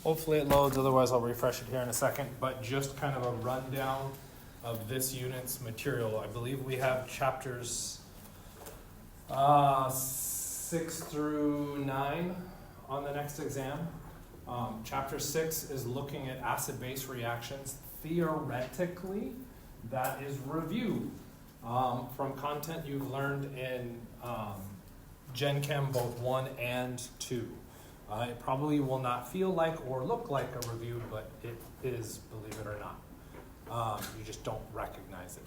Hopefully it loads, otherwise I'll refresh it here in a second, but just kind of a rundown of this unit's material. I believe we have chapters 6 through 9 on the next exam. Chapter 6 is looking at acid-base reactions. Theoretically, that is review from content you've learned in Gen Chem both 1 and 2. It probably will not feel like or look like a review, but it is, believe it or not. You just don't recognize it.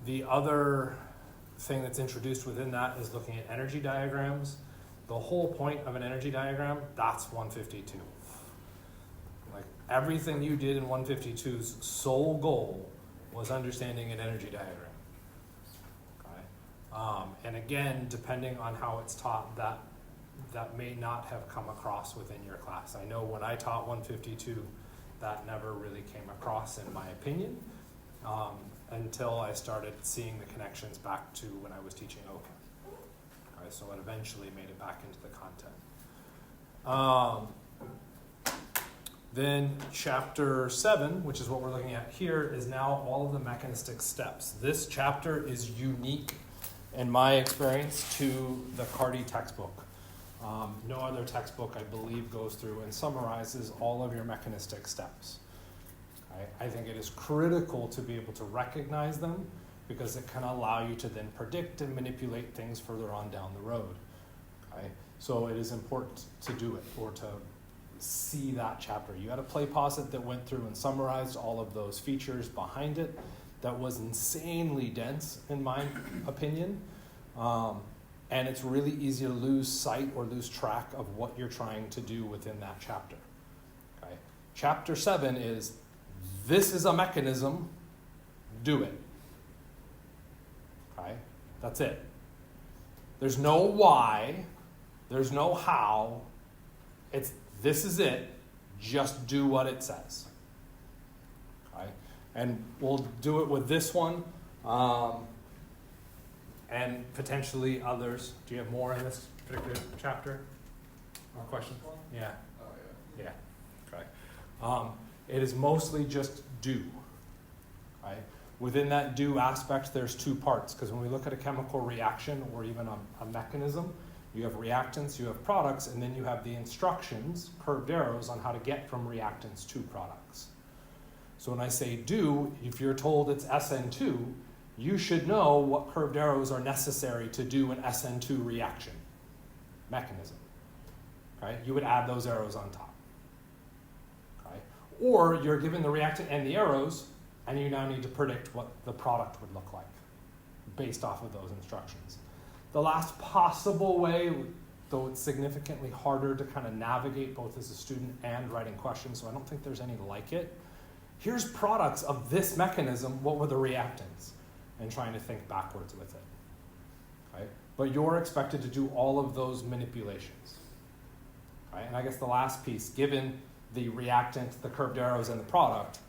The other thing that's introduced within that is looking at energy diagrams. The whole point of an energy diagram, that's 152. Like everything you did in 152's sole goal was understanding an energy diagram. Okay? And again, depending on how it's taught, that may not have come across within your class. I know when I taught 152, that never really came across in my opinion, until I started seeing the connections back to when I was teaching OCHEM. Okay, so it eventually made it back into the content. Then chapter 7, which is what we're looking at here, is now all of the mechanistic steps. This chapter is unique, in my experience, to the CARDI textbook. No other textbook, I believe, goes through and summarizes all of your mechanistic steps. Okay? I think it is critical to be able to recognize them because it can allow you to then predict and manipulate things further on down the road. Okay? So it is important to do it or to see that chapter. You had a play posit that went through and summarized all of those features behind it. That was insanely dense, in my opinion. And it's really easy to lose sight or lose track of what you're trying to do within that chapter. Okay? Chapter 7 is, this is a mechanism, do it. Okay? That's it. There's no why, there's no how, it's this is it, just do what it says. Okay? And we'll do it with this one. And potentially others. Do you have more in this particular chapter? Or question? Yeah. Oh, yeah. Yeah. Okay. It is mostly just do. Right? Within that do aspect, there's two parts. Because when we look at a chemical reaction or even a mechanism, you have reactants, you have products, and then you have the instructions, curved arrows, on how to get from reactants to products. So when I say do, if you're told it's SN2, you should know what curved arrows are necessary to do an SN2 reaction mechanism. Okay? You would add those arrows on top. Okay? Or you're given the reactant and the arrows, and you now need to predict what the product would look like based off of those instructions. The last possible way, though it's significantly harder to kind of navigate both as a student and writing questions, so I don't think there's any like it. Here's products of this mechanism, what were the reactants? And trying to think backwards with it. Okay? But you're expected to do all of those manipulations. Okay? And I guess the last piece, given the reactant, the curved arrows, and the product,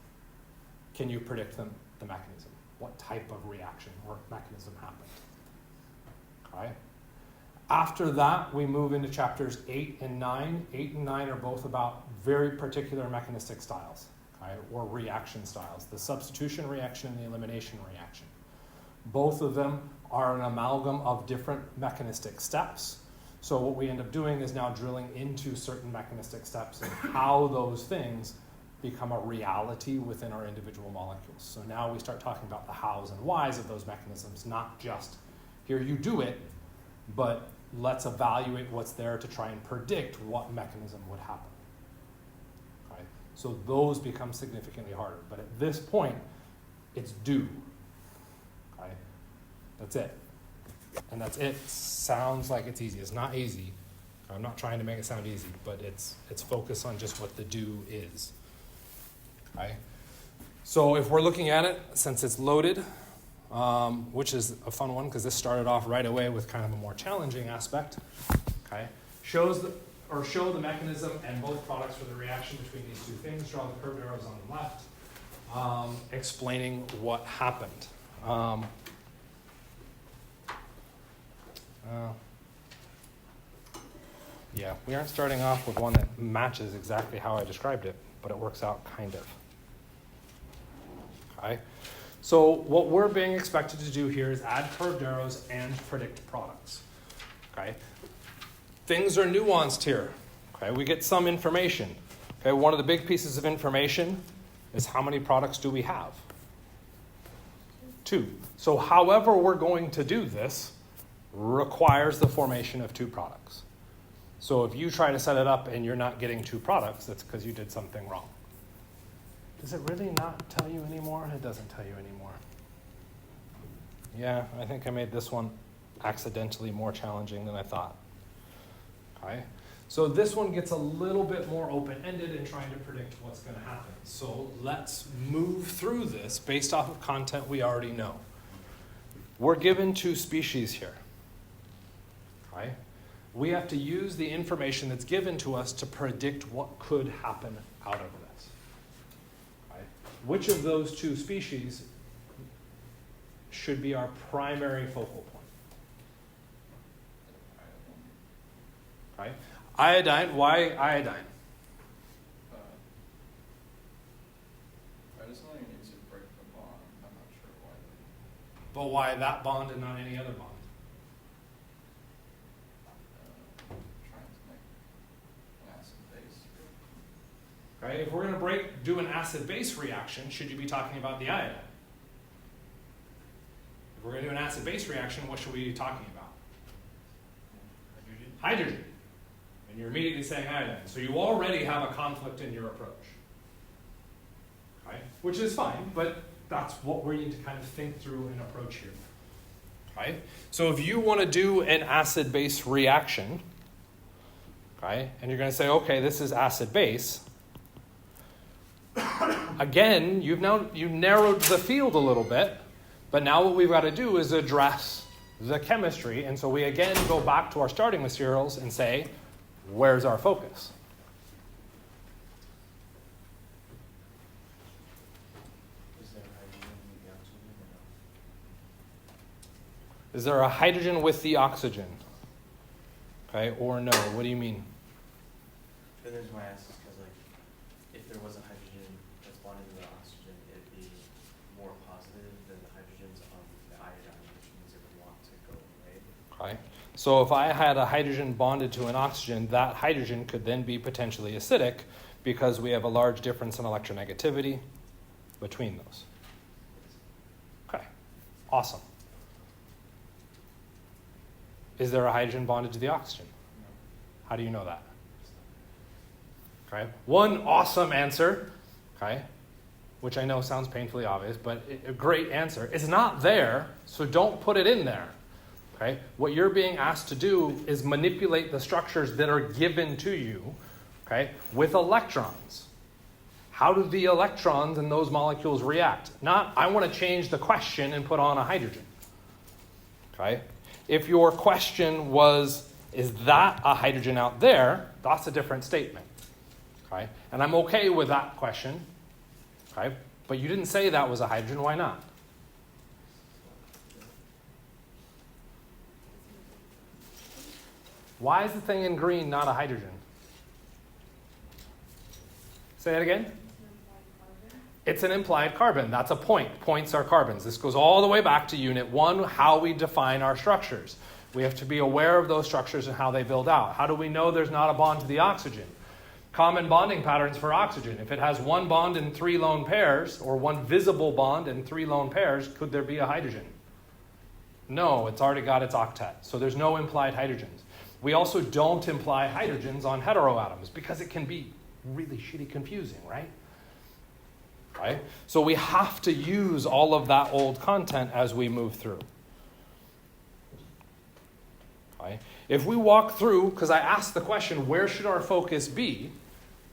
can you predict the mechanism? What type of reaction or mechanism happened? Okay? After that, we move into chapters 8 and 9. 8 and 9 are both about very particular mechanistic styles, okay? Or reaction styles, the substitution reaction and the elimination reaction. Both of them are an amalgam of different mechanistic steps. So what we end up doing is now drilling into certain mechanistic steps and how those things become a reality within our individual molecules. So now we start talking about the hows and whys of those mechanisms, not just here you do it, but let's evaluate what's there to try and predict what mechanism would happen. Okay? So those become significantly harder. But at this point, it's do. Okay? That's it. And that's it. Sounds like it's easy. It's not easy. I'm not trying to make it sound easy, but it's focused on just what the do is. Okay? So if we're looking at it, since it's loaded, which is a fun one because this started off right away with kind of a more challenging aspect. Okay? Show the mechanism and both products for the reaction between these two things. Draw the curved arrows on the left, explaining what happened. Yeah, we aren't starting off with one that matches exactly how I described it, but it works out kind of. Okay? So what we're being expected to do here is add curved arrows and predict products. Okay? Things are nuanced here. Okay? We get some information. Okay? One of the big pieces of information is how many products do we have? 2. So however we're going to do this requires the formation of 2 products. So if you try to set it up and you're not getting 2 products, that's because you did something wrong. Does it really not tell you anymore? It doesn't tell you anymore. Yeah, I think I made this one accidentally more challenging than I thought. Okay? So this one gets a little bit more open-ended in trying to predict what's going to happen. So let's move through this based off of content we already know. We're given 2 species here. Okay? We have to use the information that's given to us to predict what could happen out of this. Okay? Which of those 2 species should be our primary focal point? Okay? Iodine, why iodine? I just only need to break the bond. I'm not sure why. But why that bond and not any other bond? Trying to make an acid base. Okay? If we're going to do an acid-base reaction, should you be talking about the iodine? If we're going to do an acid-base reaction, what should we be talking about? Hydrogen. Hydrogen. And you're immediately saying iodine. So you already have a conflict in your approach. Okay? Which is fine, but that's what we need to kind of think through and approach here. Okay? So if you want to do an acid-base reaction, okay, and you're going to say, okay, this is acid-base, again, you've narrowed the field a little bit, but now what we've got to do is address the chemistry, and so we again go back to our starting materials and say, where's our focus? Is there hydrogen with the oxygen? Is there a hydrogen with the oxygen? Okay, or no? What do you mean? The reason why I asked is because, like, if there was a hydrogen that's bonded to the oxygen, it'd be more positive than the hydrogens on the iodine, which means it would want to go away. Okay. So if I had a hydrogen bonded to an oxygen, that hydrogen could then be potentially acidic because we have a large difference in electronegativity between those. Okay, awesome. Is there a hydrogen bonded to the oxygen? No. How do you know that? Okay, one awesome answer, okay, which I know sounds painfully obvious, but a great answer. It's not there, so don't put it in there. Okay? What you're being asked to do is manipulate the structures that are given to you, okay, with electrons. How do the electrons in those molecules react? Not, I want to change the question and put on a hydrogen. Okay? If your question was, is that a hydrogen out there? That's a different statement. Okay? And I'm okay with that question. Okay? But you didn't say that was a hydrogen. Why not? Why is the thing in green not a hydrogen? Say that again? It's an implied carbon. That's a point. Points are carbons. This goes all the way back to Unit 1, how we define our structures. We have to be aware of those structures and how they build out. How do we know there's not a bond to the oxygen? Common bonding patterns for oxygen. If it has 1 bond in 3 lone pairs, or 1 visible bond in 3 lone pairs, could there be a hydrogen? No, it's already got its octet. So there's no implied hydrogens. We also don't imply hydrogens on heteroatoms because it can be really shitty confusing, right? Right? So we have to use all of that old content as we move through. Okay? If we walk through, because I asked the question, where should our focus be?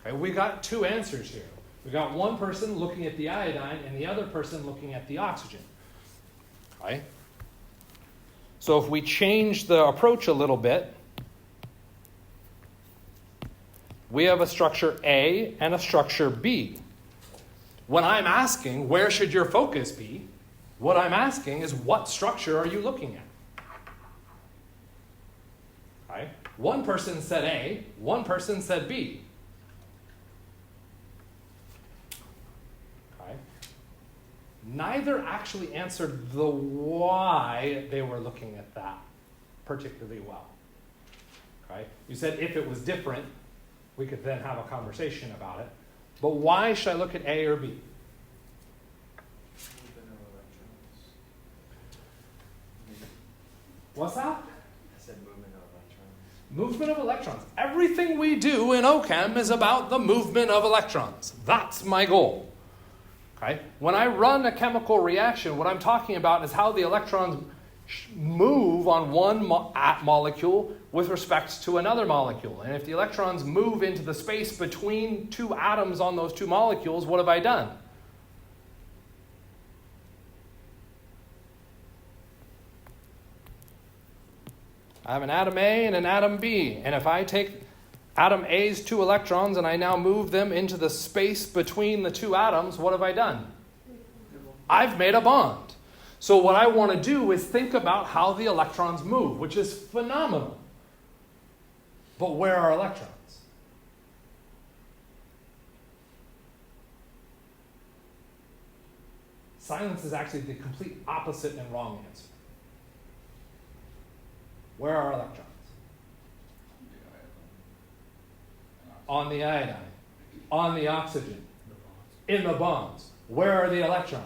Okay, we got 2 answers here. We got one person looking at the iodine and the other person looking at the oxygen. Okay? So if we change the approach a little bit, we have a structure A and a structure B. When I'm asking, where should your focus be? What I'm asking is, what structure are you looking at? Okay? One person said A, one person said B. Okay. Neither actually answered the why they were looking at that particularly well. Okay. You said if it was different, we could then have a conversation about it. But why should I look at A or B? Movement of electrons. What's that? I said movement of electrons. Movement of electrons. Everything we do in OChem is about the movement of electrons. That's my goal. Okay? When I run a chemical reaction, what I'm talking about is how the electrons move on one molecule with respect to another molecule. And if the electrons move into the space between two atoms on those two molecules, what have I done? I have an atom A and an atom B. And if I take atom A's 2 electrons and I now move them into the space between the two atoms, what have I done? I've made a bond. So what I want to do is think about how the electrons move, which is phenomenal. But where are electrons? Silence is actually the complete opposite and wrong answer. Where are electrons? On the iodine. On the oxygen. In the bonds. Where are the electrons?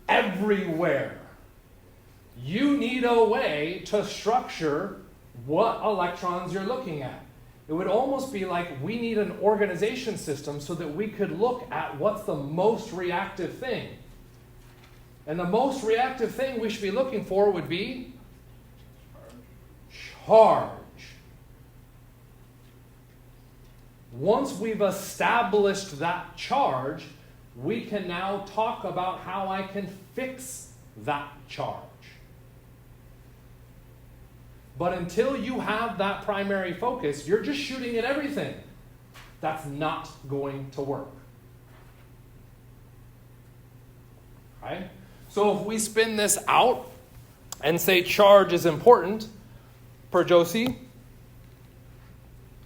Everywhere. You need a way to structure what electrons you're looking at. It would almost be like we need an organization system so that we could look at what's the most reactive thing. And the most reactive thing we should be looking for would be charge. Once we've established that charge, we can now talk about how I can fix that charge. But until you have that primary focus, you're just shooting at everything. That's not going to work. Right? So if we spin this out and say charge is important, per Josie,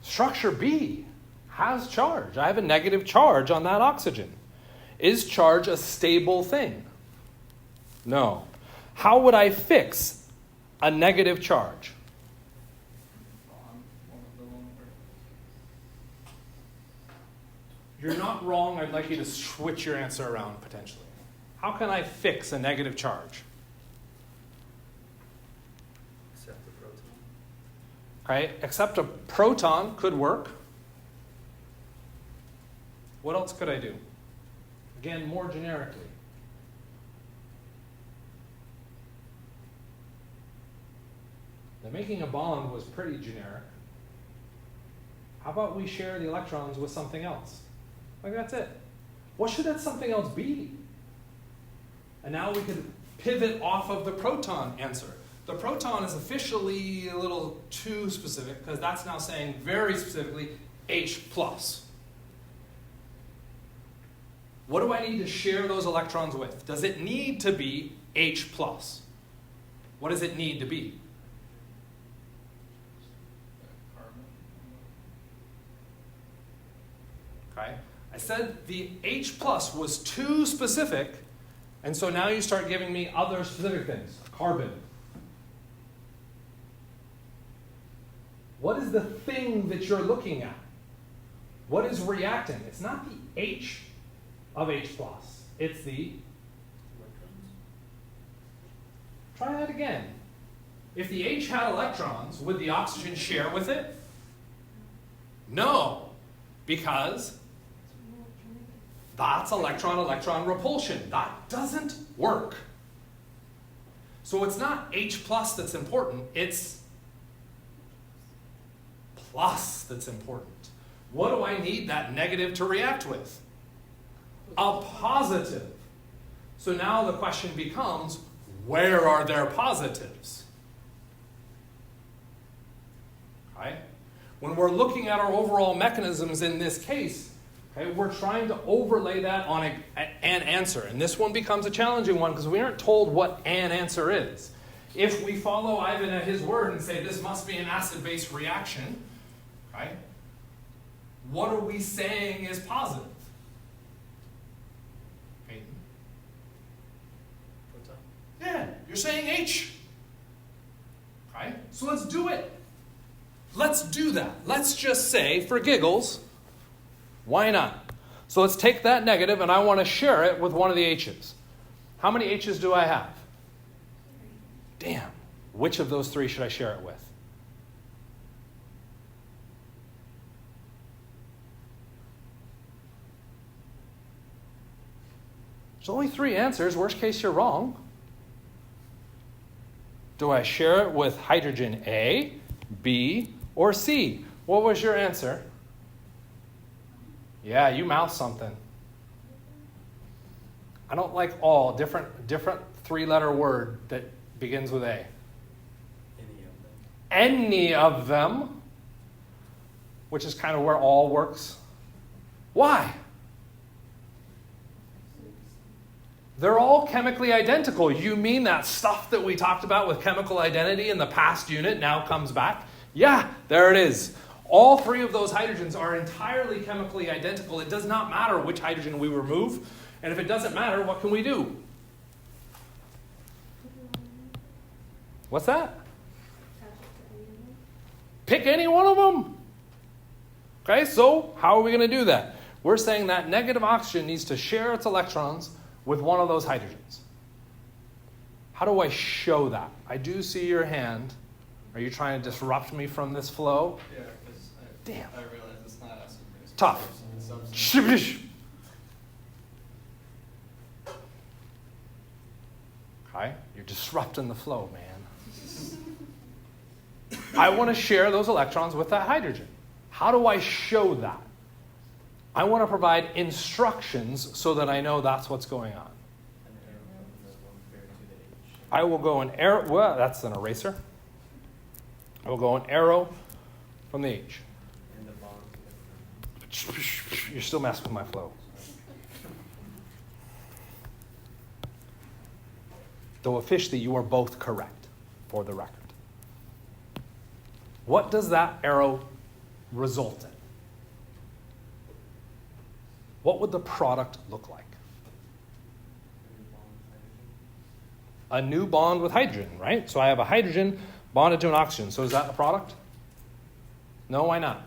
structure B has charge. I have a negative charge on that oxygen. Is charge a stable thing? No. How would I fix a negative charge? You're not wrong. I'd like you to switch your answer around potentially. How can I fix a negative charge? Accept the proton. Okay, accept a proton could work. What else could I do? Again, more generically. Now, making a bond was pretty generic. How about we share the electrons with something else? Like, that's it. What should that something else be? And now we could pivot off of the proton answer. The proton is officially a little too specific because that's now saying very specifically H+. What do I need to share those electrons with? Does it need to be H+? What does it need to be? Okay. I said the H+ was too specific, and so now you start giving me other specific things. Carbon. What is the thing that you're looking at? What is reacting? It's not the H of H+. It's the electrons. Try that again. If the H had electrons, would the oxygen share with it? No, because that's electron-electron repulsion. That doesn't work. So it's not H+ that's important, it's plus that's important. What do I need that negative to react with? A positive. So now the question becomes, where are there positives? Okay? When we're looking at our overall mechanisms in this case, okay, we're trying to overlay that on an answer. And this one becomes a challenging one because we aren't told what an answer is. If we follow Ivan at his word and say this must be an acid-base reaction, right? What are we saying is positive? Peyton? Proton. Yeah, you're saying H. Right? So let's do it. Let's do that. Let's just say, for giggles, why not? So let's take that negative and I want to share it with one of the H's. How many H's do I have? Damn. Which of those three should I share it with? There's only three answers. Worst case, you're wrong. Do I share it with hydrogen A, B, or C? What was your answer? Yeah, you mouthed something. I don't like all. Different three-letter word that begins with A. Any of them, which is kind of where all works. Why? They're all chemically identical. You mean that stuff that we talked about with chemical identity in the past unit now comes back? Yeah, there it is. All three of those hydrogens are entirely chemically identical. It does not matter which hydrogen we remove. And if it doesn't matter, what can we do? What's that? Pick any one of them. Okay, so how are we going to do that? We're saying that negative oxygen needs to share its electrons with one of those hydrogens. How do I show that? I do see your hand. Are you trying to disrupt me from this flow? Yeah, because Damn. I realize it's not acid-base. Tough. It's substance. Okay, you're disrupting the flow, man. I want to share those electrons with that hydrogen. How do I show that? I want to provide instructions so that I know that's what's going on. An arrow from the lone pair to the H. I will go an arrow, well, that's an eraser. I will go an arrow from the H. And the bond to the You're still messing with my flow. Though officially you are both correct, for the record. What does that arrow result in? What would the product look like? A new bond with hydrogen, right? So I have a hydrogen bonded to an oxygen. So is that the product? No, why not?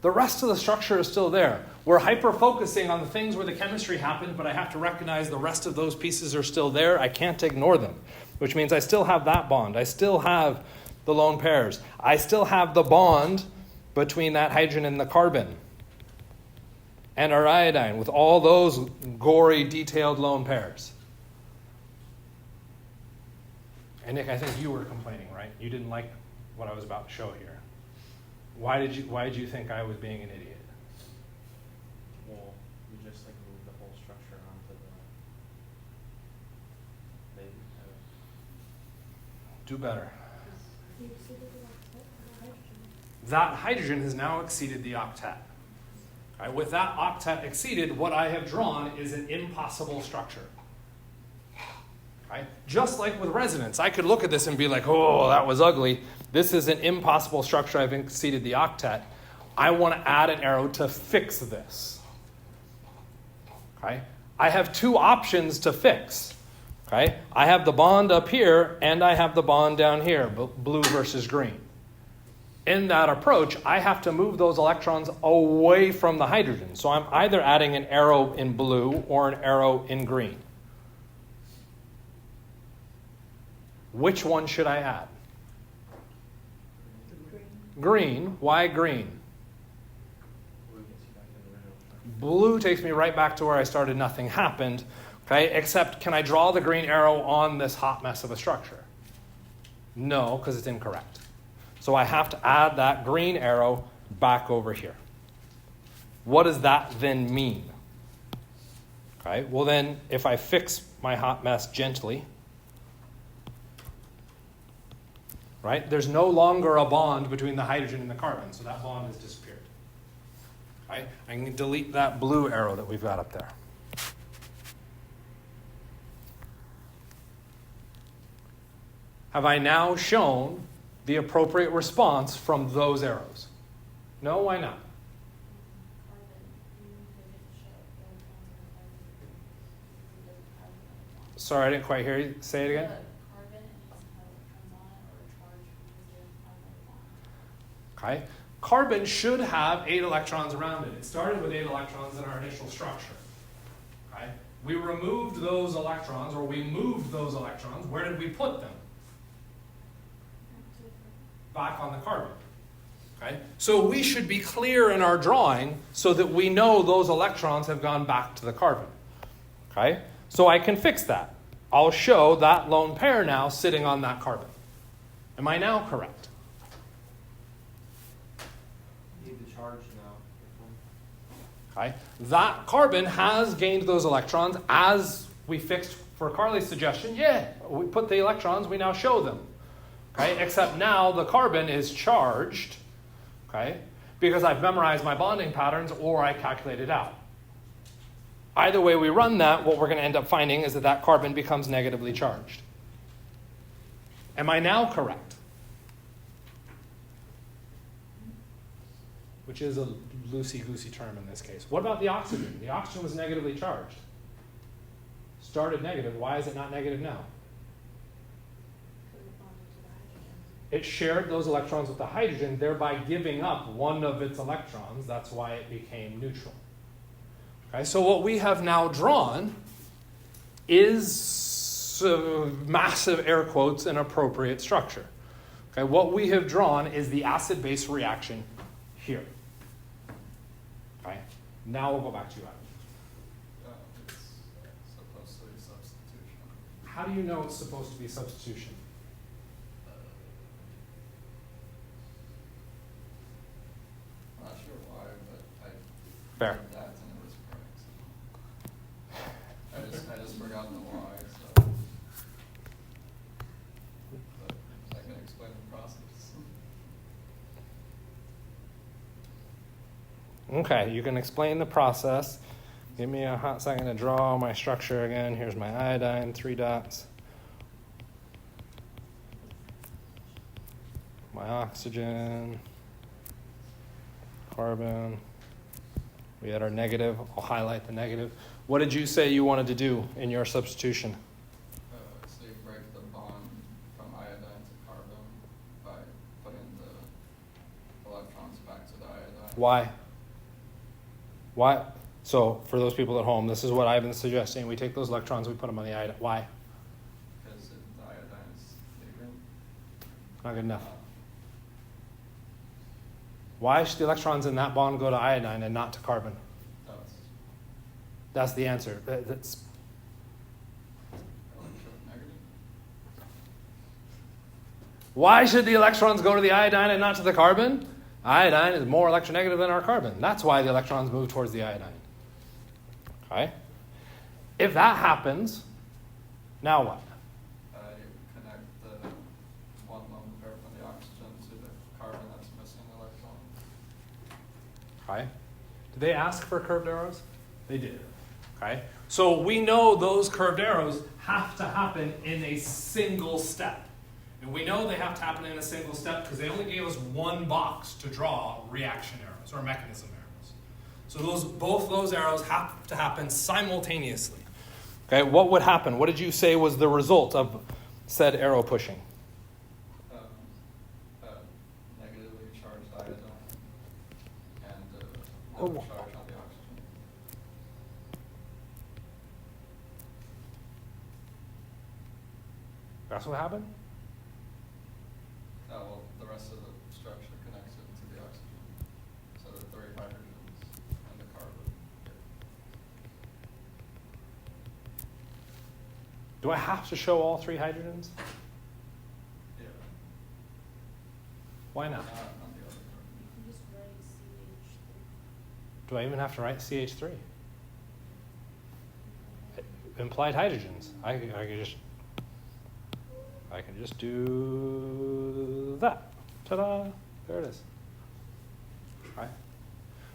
The rest of the structure is still there. We're hyper-focusing on the things where the chemistry happened, but I have to recognize the rest of those pieces are still there. I can't ignore them, which means I still have that bond. I still have the lone pairs. I still have the bond between that hydrogen and the carbon and our iodine with all those gory, detailed lone pairs. And Nick, I think you were complaining, right? You didn't like what I was about to show here. Why did you think I was being an idiot? Well, you just like move the whole structure onto the. Do better. That hydrogen has now exceeded the octet. Right, with that octet exceeded, what I have drawn is an impossible structure. Right? Just like with resonance, I could look at this and be like, oh, that was ugly. This is an impossible structure. I've exceeded the octet. I want to add an arrow to fix this. Okay? I have two options to fix. Okay? I have the bond up here, and I have the bond down here, blue versus green. In that approach, I have to move those electrons away from the hydrogen. So I'm either adding an arrow in blue or an arrow in green. Which one should I add? Green. Why green? Blue gets you back to the original structure. Blue takes me right back to where I started. Nothing happened. Okay, except can I draw the green arrow on this hot mess of a structure? No, because it's incorrect. So I have to add that green arrow back over here. What does that then mean? Okay, well then, if I fix my hot mess gently, right, there's no longer a bond between the hydrogen and the carbon, so that bond has disappeared. Right? I can delete that blue arrow that we've got up there. have I now shown the appropriate response from those arrows? No, why not? Sorry, I didn't quite hear you. Say it again. Okay. Carbon should have 8 electrons around it. It started with 8 electrons in our initial structure. Okay. We removed those electrons, or we moved those electrons. Where did we put them? Back on the carbon. Okay. So we should be clear in our drawing so that we know those electrons have gone back to the carbon. Okay. So I can fix that. I'll show that lone pair now sitting on that carbon. Am I now correct? Need the charge now. Okay. That carbon has gained those electrons as we fixed for Carly's suggestion. Yeah, we put the electrons, we now show them. Okay. Except now the carbon is charged, okay, because I've memorized my bonding patterns or I calculated out. Either way we run that, what we're going to end up finding is that that carbon becomes negatively charged. Am I now correct? Which is a loosey-goosey term in this case. What about the oxygen? The oxygen was negatively charged. Started negative. Why is it not negative now? It shared those electrons with the hydrogen, thereby giving up one of its electrons. That's why it became neutral. Okay, so what we have now drawn is massive air quotes an appropriate structure. Okay, what we have drawn is the acid-base reaction here. Okay, now we'll go back to you, Adam. It's supposed to be substitution. How do you know it's supposed to be substitution? I'm not sure why, but I Fair. did that and it was correct. So I just forgot the why, so. But I can explain the process. Okay, you can explain the process. Give me a hot second to draw my structure again. Here's my iodine, 3 dots. My oxygen, carbon. We had our negative. I'll highlight the negative. What did you say you wanted to do in your substitution? So you break the bond from iodine to carbon by putting the electrons back to the iodine. Why? Why? So for those people at home, this is what I've been suggesting. We take those electrons, we put them on the iodine. Why? Because the iodine is bigger. Not good enough. Why should the electrons in that bond go to iodine and not to carbon? No, it's That's the answer. That's electronegative. why should the electrons go to the iodine and not to the carbon? Iodine is more electronegative than our carbon. That's why the electrons move towards the iodine. Okay? If that happens, now what? You connect the one lone pair from the oxygen to the carbon that's missing the electron. Okay? Did they ask for curved arrows? They did. Okay? So we know those curved arrows have to happen in a single step. And we know they have to happen in a single step because they only gave us one box to draw reaction arrows or mechanism arrows. So both those arrows have to happen simultaneously. Okay, what would happen? What did you say was the result of said arrow pushing? Negatively charged iodine and Oh. no charge on the oxygen. That's what happened? Well, the rest of the structure connects it to the oxygen. So the 3 hydrogens and the carbon. Do I have to show all 3 hydrogens? Yeah. Why not? Not on the other carbon. Do I even have to write CH3? Implied hydrogens. I can just do that. Ta-da! There it is. Right.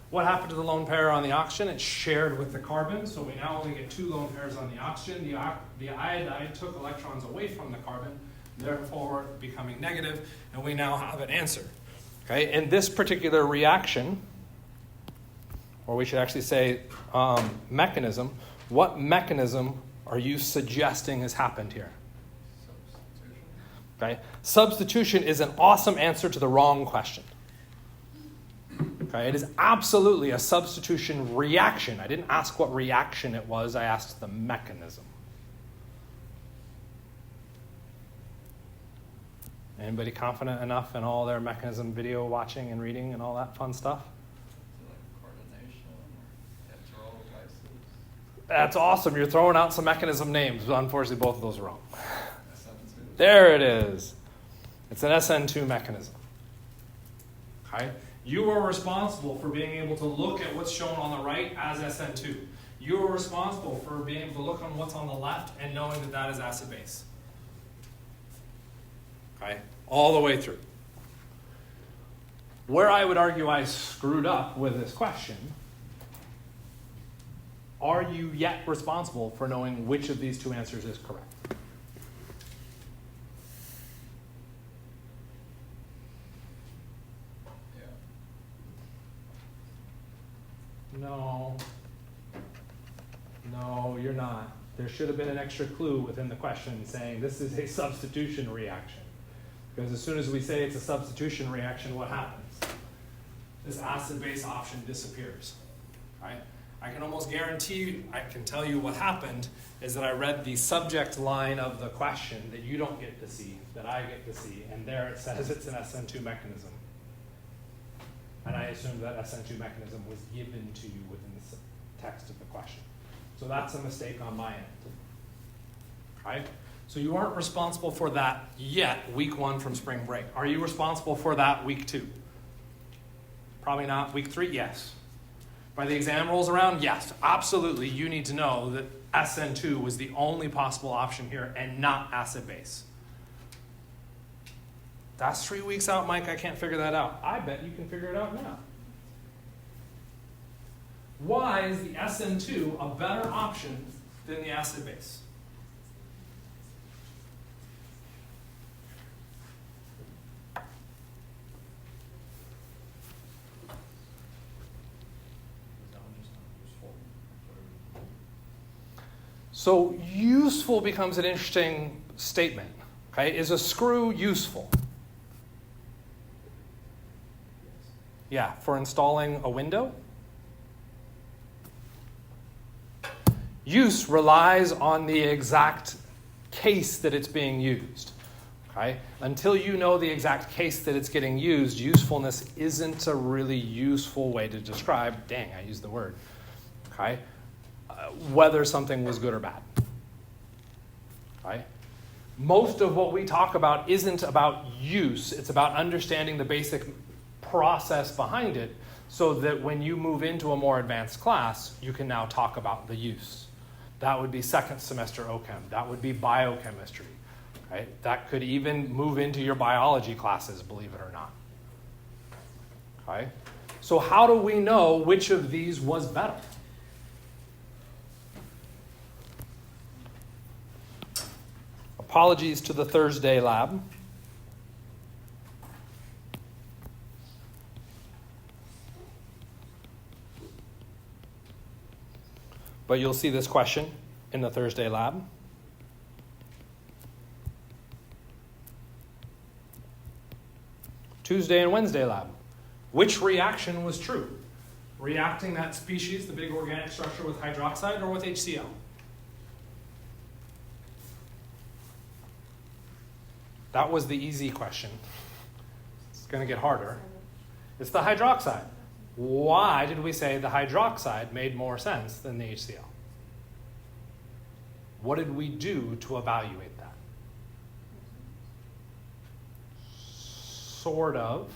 What happened to the lone pair on the oxygen? It's shared with the carbon, so we now only get 2 lone pairs on the oxygen. The iodide took electrons away from the carbon, therefore becoming negative, and we now have an answer. Okay, in this particular reaction, or we should actually say mechanism, what mechanism are you suggesting has happened here? Substitution. Okay, substitution is an awesome answer to the wrong question. Okay, it is absolutely a substitution reaction. I didn't ask what reaction it was, I asked the mechanism. Anybody confident enough in all their mechanism video watching and reading and all that fun stuff? Like coordination or enteral devices. That's awesome. You're throwing out some mechanism names, but unfortunately both of those are wrong. SN2. There it is. It's an SN2 mechanism. Okay? You are responsible for being able to look at what's shown on the right as SN2. You are responsible for being able to look on what's on the left and knowing that that is acid base. Okay? All the way through. Where I would argue I screwed up with this question, are you yet responsible for knowing which of these two answers is correct? No, you're not. There should have been an extra clue within the question saying this is a substitution reaction. Because as soon as we say it's a substitution reaction, what happens? This acid-base option disappears. Right? I can almost guarantee, I can tell you what happened is that I read the subject line of the question that you don't get to see, that I get to see, and there it says it's an SN2 mechanism. And I assumed that SN2 mechanism was given to you within the text of the question. So that's a mistake on my end. Right? So you aren't responsible for that yet, week 1 from spring break. Are you responsible for that week 2? Probably not. Week 3, yes. By the exam rolls around, yes, absolutely. You need to know that SN2 was the only possible option here and not acid base. That's 3 weeks out, Mike. I can't figure that out. I bet you can figure it out now. Why is the SN2 a better option than the acid base? So useful becomes an interesting statement. Okay, is a screw useful? Yeah, for installing a window? Use relies on the exact case that it's being used. Okay? Until you know the exact case that it's getting used, usefulness isn't a really useful way to describe, dang, I used the word, okay, whether something was good or bad. Okay? Most of what we talk about isn't about use, it's about understanding the basic process behind it so that when you move into a more advanced class, you can now talk about the use. That would be second semester OChem. That would be biochemistry. Right? That could even move into your biology classes, believe it or not. Okay? So how do we know which of these was better? Apologies to the Thursday lab. But you'll see this question in the Thursday lab. Tuesday and Wednesday lab. Which reaction was true? Reacting that species, the big organic structure, with hydroxide or with HCl? That was the easy question. It's going to get harder. It's the hydroxide. Why did we say the hydroxide made more sense than the HCl? What did we do to evaluate that? Sort of.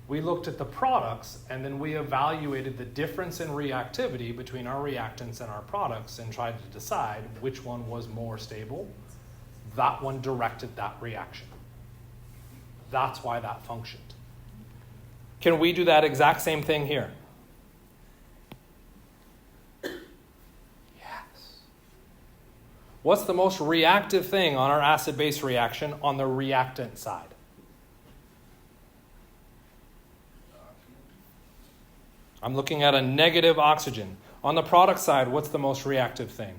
We looked at the products and then we evaluated the difference in reactivity between our reactants and our products and tried to decide which one was more stable. That one directed that reaction. That's why that functioned. Can we do that exact same thing here? Yes. What's the most reactive thing on our acid-base reaction on the reactant side? I'm looking at a negative oxygen. On the product side, what's the most reactive thing?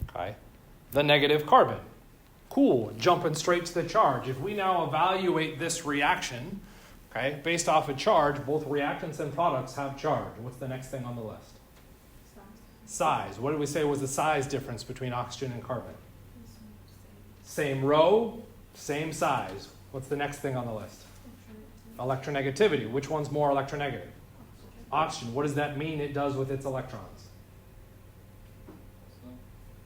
Okay. The negative carbon. Cool, jumping straight to the charge. If we now evaluate this reaction, okay, based off a charge, both reactants and products have charge. What's the next thing on the list? Size. What did we say was the size difference between oxygen and carbon? Same row, same size. What's the next thing on the list? Electronegativity. Which one's more electronegative? Oxygen. What does that mean it does with its electrons?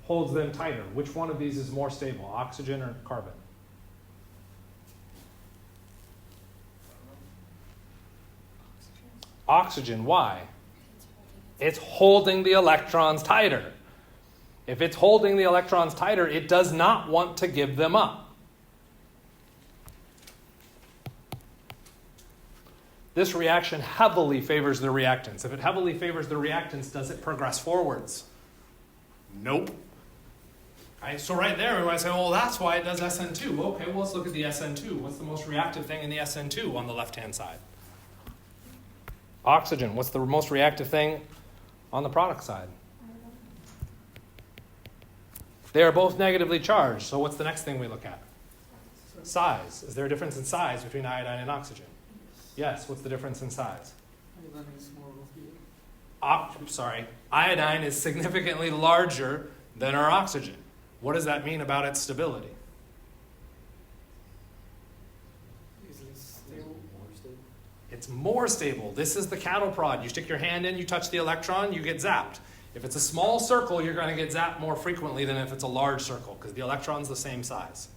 Holds them tighter. Which one of these is more stable, oxygen or carbon? Oxygen. Why? It's holding the electrons tighter. If it's holding the electrons tighter, it does not want to give them up. This reaction heavily favors the reactants. If it heavily favors the reactants, does it progress forwards? Nope. Okay, so right there, we might say, well, that's why it does SN2. Okay, well, let's look at the SN2. What's the most reactive thing in the SN2 on the left-hand side? Oxygen. What's the most reactive thing on the product side? They are both negatively charged. So what's the next thing we look at? Size. Is there a difference in size between iodine and oxygen? Yes. What's the difference in size? Iodine is significantly larger than our oxygen. What does that mean about its stability? It's more stable. This is the cattle prod. You stick your hand in, you touch the electron, you get zapped. If it's a small circle, you're going to get zapped more frequently than if it's a large circle, because the electron's the same size.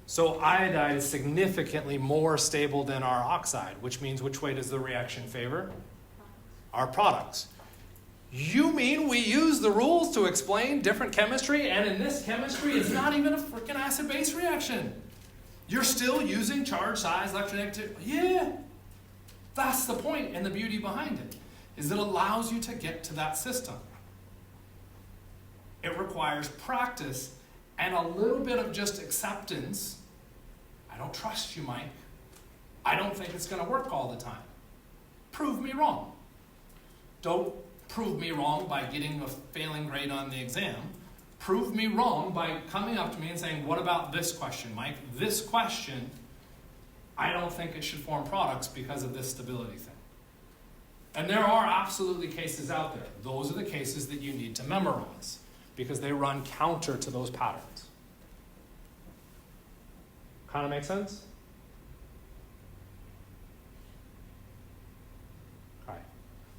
So iodide is significantly more stable than our oxide, which means which way does the reaction favor? Our products. You mean we use the rules to explain different chemistry, and in this chemistry, it's not even a freaking acid-base reaction. You're still using charge, size, electronegativity. Yeah. That's the point and the beauty behind it, is it allows you to get to that system. It requires practice and a little bit of just acceptance. I don't trust you, Mike. I don't think it's going to work all the time. Prove me wrong. Don't prove me wrong by getting a failing grade on the exam. Prove me wrong by coming up to me and saying, what about this question, Mike? This question, I don't think it should form products because of this stability thing. And there are absolutely cases out there. Those are the cases that you need to memorize because they run counter to those patterns. Kind of make sense?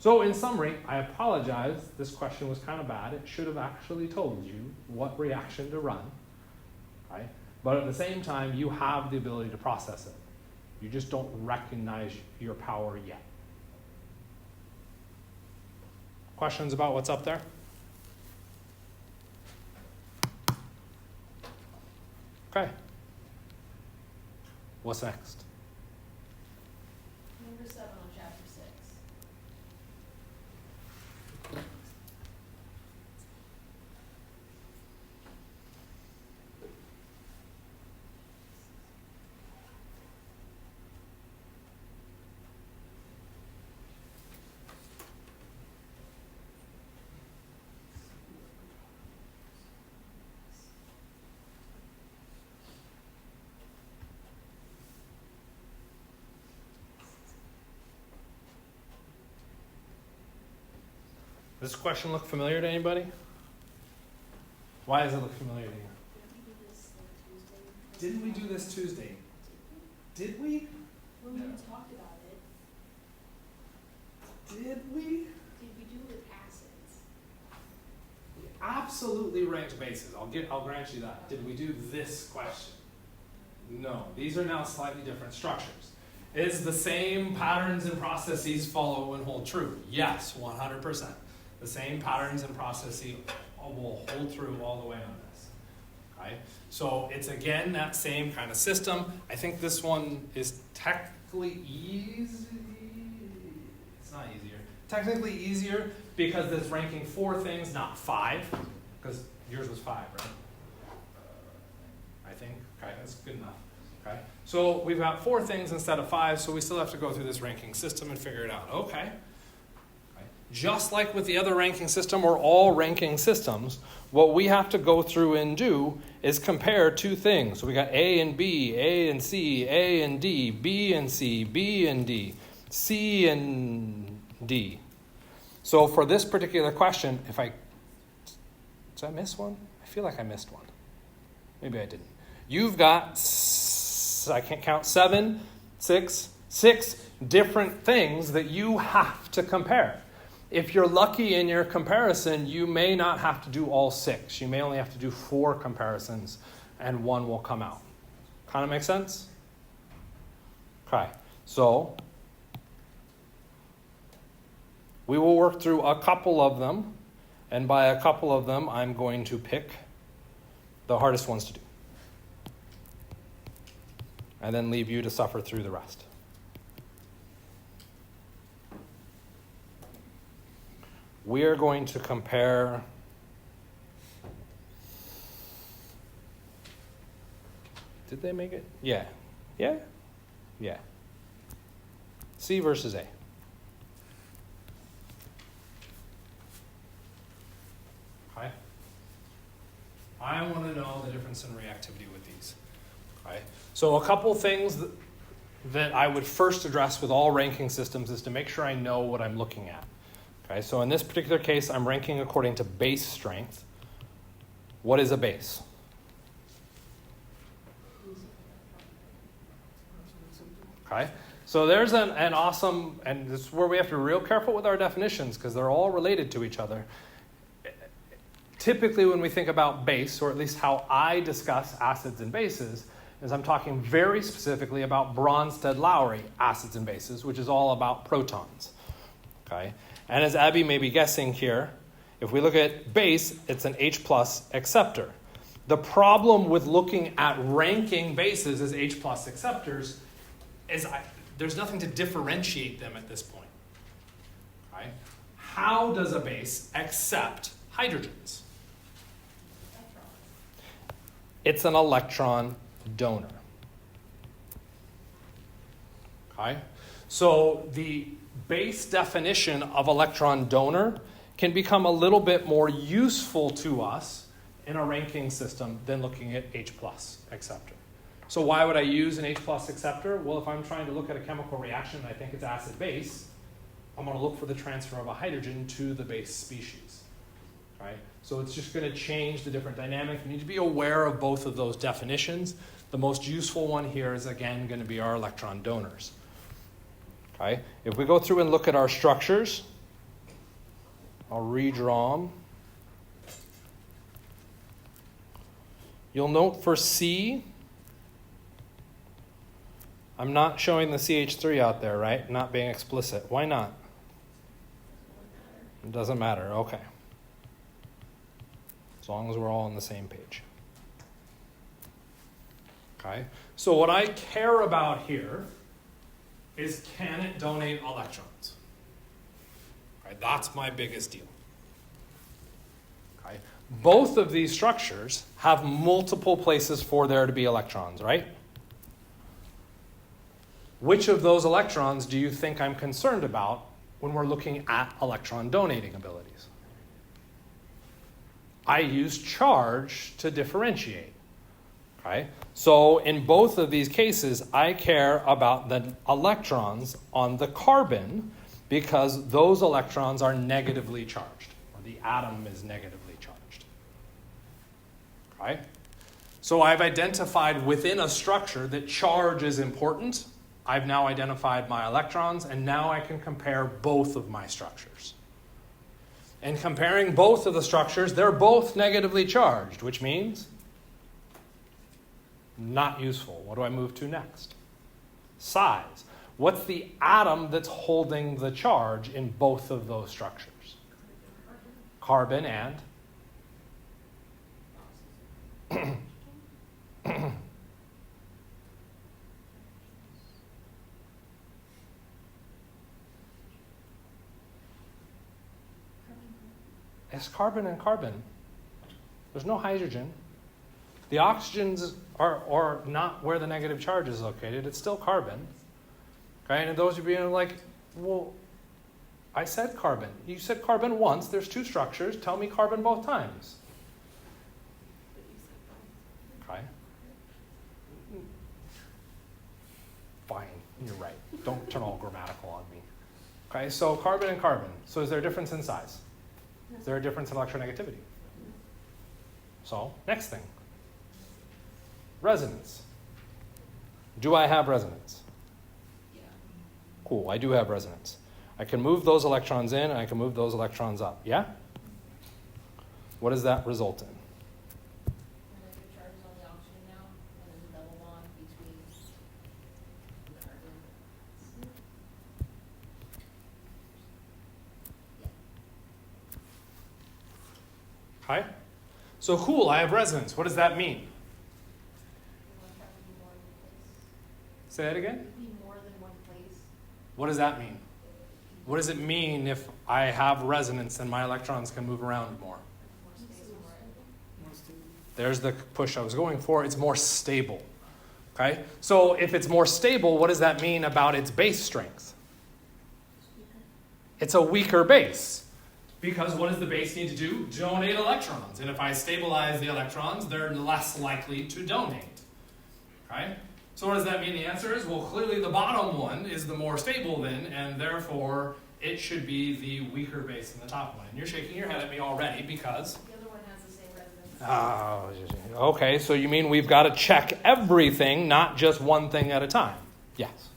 So in summary, I apologize. This question was kind of bad. It should have actually told you what reaction to run. Right? But at the same time, you have the ability to process it. You just don't recognize your power yet. Questions about what's up there? Okay. What's next? Number 7 on chapter 6. Does this question look familiar to anybody? Why does it look familiar to you? Didn't we do this Tuesday? Did we? When we talked about it, Did we? did we do it with acids? We absolutely ranked bases. I'll grant you that. Did we do this question? No. These are now slightly different structures. Is the same patterns and processes follow and hold true? Yes, 100%. The same patterns and processes will hold through all the way on this. Okay? So it's again that same kind of system. I think this one is technically easy. It's not easier. technically easier because it's ranking 4 things, not 5, because yours was 5, right? I think. Okay, that's good enough. Okay, so we've got 4 things instead of 5, so we still have to go through this ranking system and figure it out. Okay. Just like with the other ranking system or all ranking systems, what we have to go through and do is compare 2 things. So we got A and B, A and C, A and D, B and C, B and D, C and D. So for this particular question, did I miss one? I feel like I missed one. Maybe I didn't. You've got, I can't count, 6 different things that you have to compare. If you're lucky in your comparison, you may not have to do all 6. You may only have to do 4 comparisons, and 1 will come out. Kind of make sense? Okay, so we will work through a couple of them, and by a couple of them, I'm going to pick the hardest ones to do, and then leave you to suffer through the rest. We are going to compare did they make it? Yeah. C versus A. Okay. I want to know the difference in reactivity with these. Okay. So a couple things that I would first address with all ranking systems is to make sure I know what I'm looking at. Okay, so in this particular case, I'm ranking according to base strength. What is a base? Okay, so there's an awesome, and this is where we have to be real careful with our definitions because they're all related to each other. Typically when we think about base, or at least how I discuss acids and bases, is I'm talking very specifically about Bronsted-Lowry acids and bases, which is all about protons. Okay. And as Abby may be guessing here, if we look at base, it's an H plus acceptor. The problem with looking at ranking bases as H plus acceptors is there's nothing to differentiate them at this point. Right? How does a base accept hydrogens? It's an electron donor. Okay? So the base definition of electron donor can become a little bit more useful to us in a ranking system than looking at H plus acceptor. So why would I use an H plus acceptor? Well, if I'm trying to look at a chemical reaction and I think it's acid-base, I'm going to look for the transfer of a hydrogen to the base species. Right? So it's just going to change the different dynamic. You need to be aware of both of those definitions. The most useful one here is, again, going to be our electron donors. Okay. If we go through and look at our structures, I'll redraw them. You'll note for C, I'm not showing the CH3 out there, right? Not being explicit. Why not? It doesn't matter. Okay. As long as we're all on the same page. Okay. So what I care about here is, can it donate electrons? Right, that's my biggest deal. Okay. Both of these structures have multiple places for there to be electrons, right? Which of those electrons do you think I'm concerned about when we're looking at electron donating abilities? I use charge to differentiate. Okay? So in both of these cases, I care about the electrons on the carbon because those electrons are negatively charged, or the atom is negatively charged. Okay? So I've identified within a structure that charge is important. I've now identified my electrons, and now I can compare both of my structures. And comparing both of the structures, they're both negatively charged, which means not useful. What do I move to next? Size. What's the atom that's holding the charge in both of those structures? Carbon and It's carbon and carbon. There's no hydrogen. The oxygens are not where the negative charge is located. It's still carbon. Okay, and those of you who are like, well, I said carbon. You said carbon once. There's two structures. Tell me carbon both times. Okay. Fine, you're right. Don't turn all grammatical on me. Okay, so carbon and carbon. So is there a difference in size? Is there a difference in electronegativity? So, next thing. Resonance. Do I have resonance? Yeah. Cool, I do have resonance. I can move those electrons in and I can move those electrons up. Yeah? What does that result in? Negative charges on the oxygen now, and there's a double bond between the carbon. Yeah. Okay? So cool, I have resonance. What does that mean? The electron would be more than one place. Say that again? It'd be more than one place. What does that mean? What does it mean if I have resonance and my electrons can move around more? More space and more. There's the push I was going for. It's more stable. Okay? So if it's more stable, what does that mean about its base strength? It's a weaker base. Because what does the base need to do? Donate electrons. And if I stabilize the electrons, they're less likely to donate. Okay? So what does that mean? The answer is, well, clearly the bottom one is the more stable then, and therefore it should be the weaker base than the top one. And you're shaking your head at me already because... The other one has the same resonance. Oh, okay, so you mean we've got to check everything, not just one thing at a time? Yes.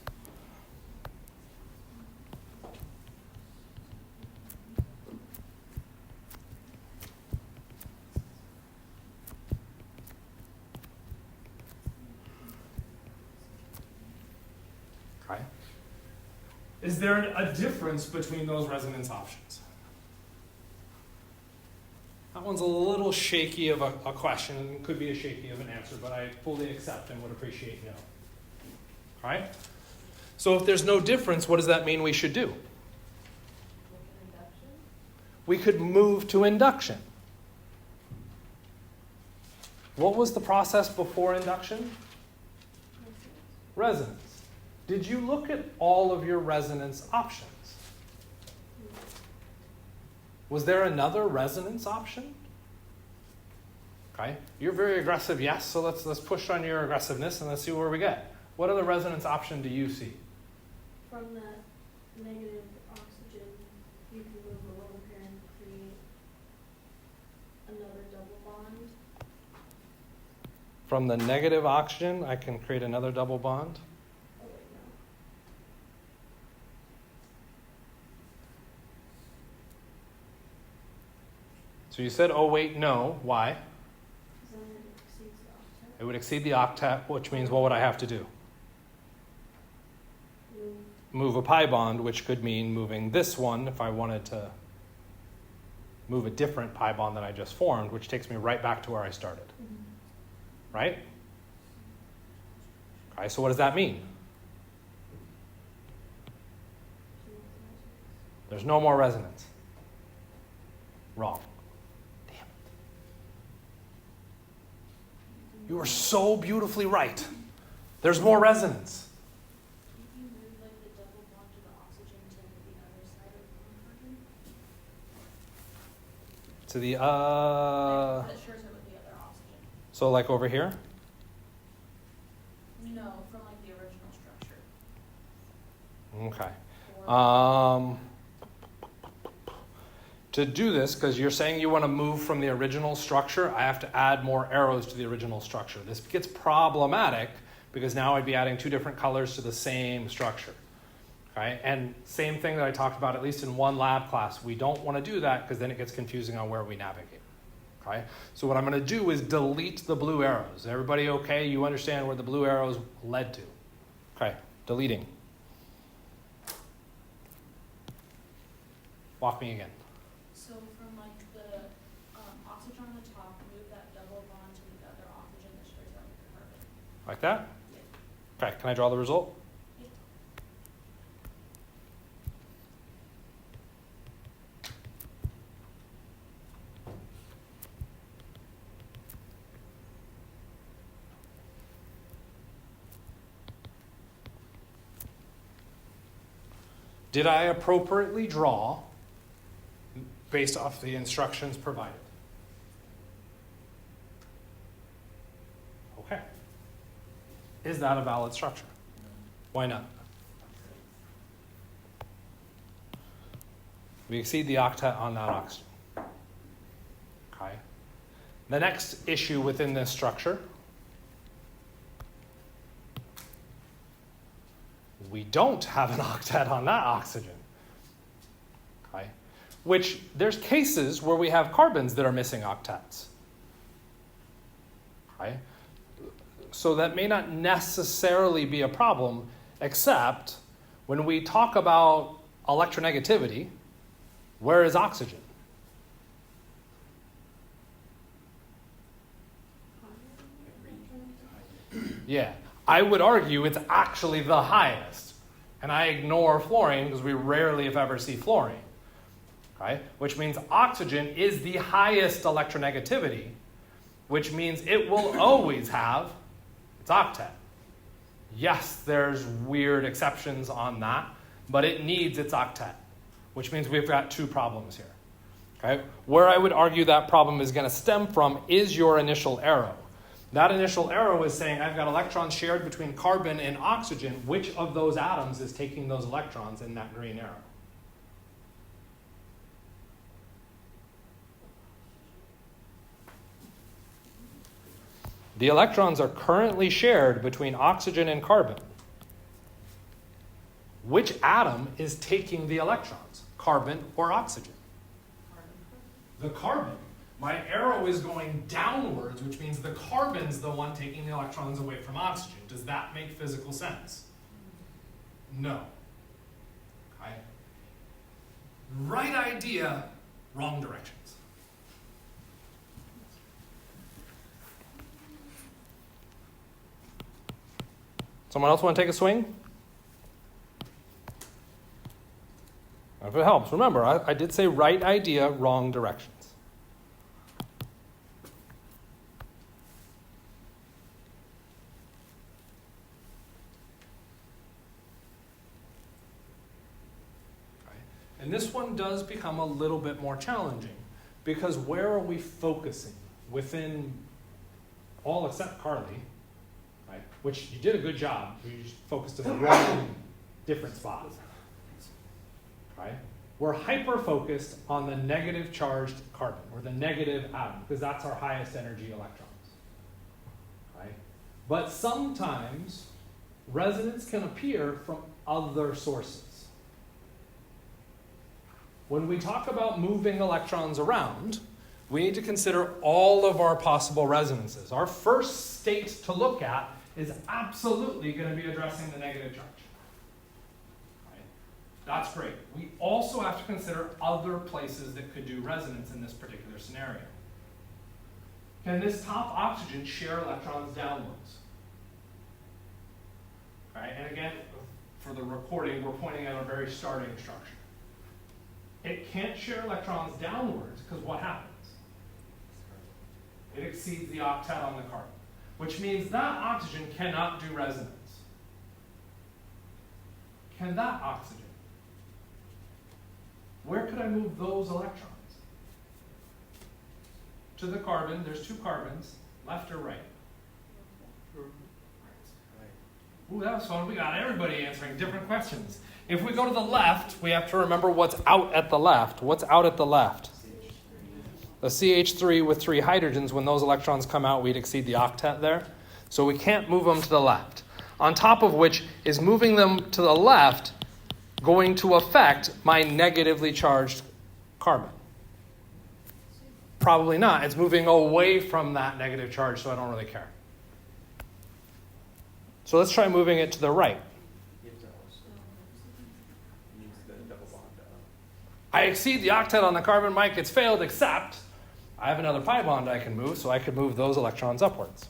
Okay. Is there a difference between those resonance options? That one's a little shaky of a question, and it could be as shaky of an answer, but I fully accept and would appreciate no. All right? So if there's no difference, what does that mean we should do? Look at induction. We could move to induction. What was the process before induction? Resonance. Did you look at all of your resonance options? Was there another resonance option? Okay, you're very aggressive, yes, so let's push on your aggressiveness and let's see where we get. What other resonance option do you see? From that negative oxygen, you can move a lone pair and create another double bond. From the negative oxygen, I can create another double bond. Oh, wait, no. So you said, oh wait, no. Why? Because then it exceeds the octet. It would exceed the octet, which means what would I have to do? Move. Move a pi bond, which could mean moving this one if I wanted to move a different pi bond that I just formed, which takes me right back to where I started. Right? Okay, so what does that mean? There's no more resonance. Wrong. Damn it. You were so beautifully right. There's more resonance. If you move like the double bond to the oxygen to the other side of the carbon, To the, But it shares it with the other oxygen. so like over here? No, from like the original structure. Okay. Or To do this, because you're saying you want to move from the original structure, I have to add more arrows to the original structure. This gets problematic because now I'd be adding two different colors to the same structure. Okay? And same thing that I talked about, at least in one lab class. We don't want to do that because then it gets confusing on where we navigate. Okay? So what I'm going to do is delete the blue arrows. Everybody okay? You understand where the blue arrows led to? Okay, deleting. Walk me again. So from like the oxygen on the top, move that double bond to the other oxygen that shares out with the carbon. Like that? Okay, can I draw the result? Yeah. Did I appropriately draw based off the instructions provided? Okay. Is that a valid structure? Why not? We exceed the octet on that oxygen. Okay. The next issue within this structure, we don't have an octet on that oxygen. Okay. Which there's cases where we have carbons that are missing octets. Okay. So that may not necessarily be a problem, except when we talk about electronegativity, where is oxygen? Yeah, I would argue it's actually the highest. And I ignore fluorine because we rarely, if ever, see fluorine. Right? Which means oxygen is the highest electronegativity, which means it will always have its octet. Yes, there's weird exceptions on that, but it needs its octet, which means we've got two problems here. Okay? Where I would argue that problem is going to stem from is your initial arrow. That initial arrow is saying I've got electrons shared between carbon and oxygen. Which of those atoms is taking those electrons in that green arrow? The electrons are currently shared between oxygen and carbon. Which atom is taking the electrons? Carbon or oxygen? The carbon. My arrow is going downwards, which means the carbon's the one taking the electrons away from oxygen. Does that make physical sense? No. Okay. Right idea, wrong directions. Someone else want to take a swing? If it helps, remember, I did say right idea, wrong directions. And this one does become a little bit more challenging because where are we focusing within all except Carly, right? Which you did a good job. You just focused in one different spot, right? We're hyper-focused on the negative charged carbon or the negative atom because that's our highest energy electrons, right? But sometimes resonance can appear from other sources. When we talk about moving electrons around, we need to consider all of our possible resonances. Our first state to look at is absolutely going to be addressing the negative charge. Right? That's great. We also have to consider other places that could do resonance in this particular scenario. Can this top oxygen share electrons downwards? Right? And again, for the recording, we're pointing at a very starting structure. It can't share electrons downwards because what happens? It exceeds the octet on the carbon, which means that oxygen cannot do resonance. Can that oxygen? Where could I move those electrons? To the carbon, there's two carbons, left or right? Ooh, that was fun. We got everybody answering different questions. If we go to the left, we have to remember what's out at the left. What's out at the left? The CH3 with 3 hydrogens, when those electrons come out, we'd exceed the octet there. So we can't move them to the left. On top of which, is moving them to the left going to affect my negatively charged carbon? Probably not. It's moving away from that negative charge, so I don't really care. So let's try moving it to the right. I exceed the octet on the carbon, Mike. It's failed, except I have another pi bond I can move, so I could move those electrons upwards.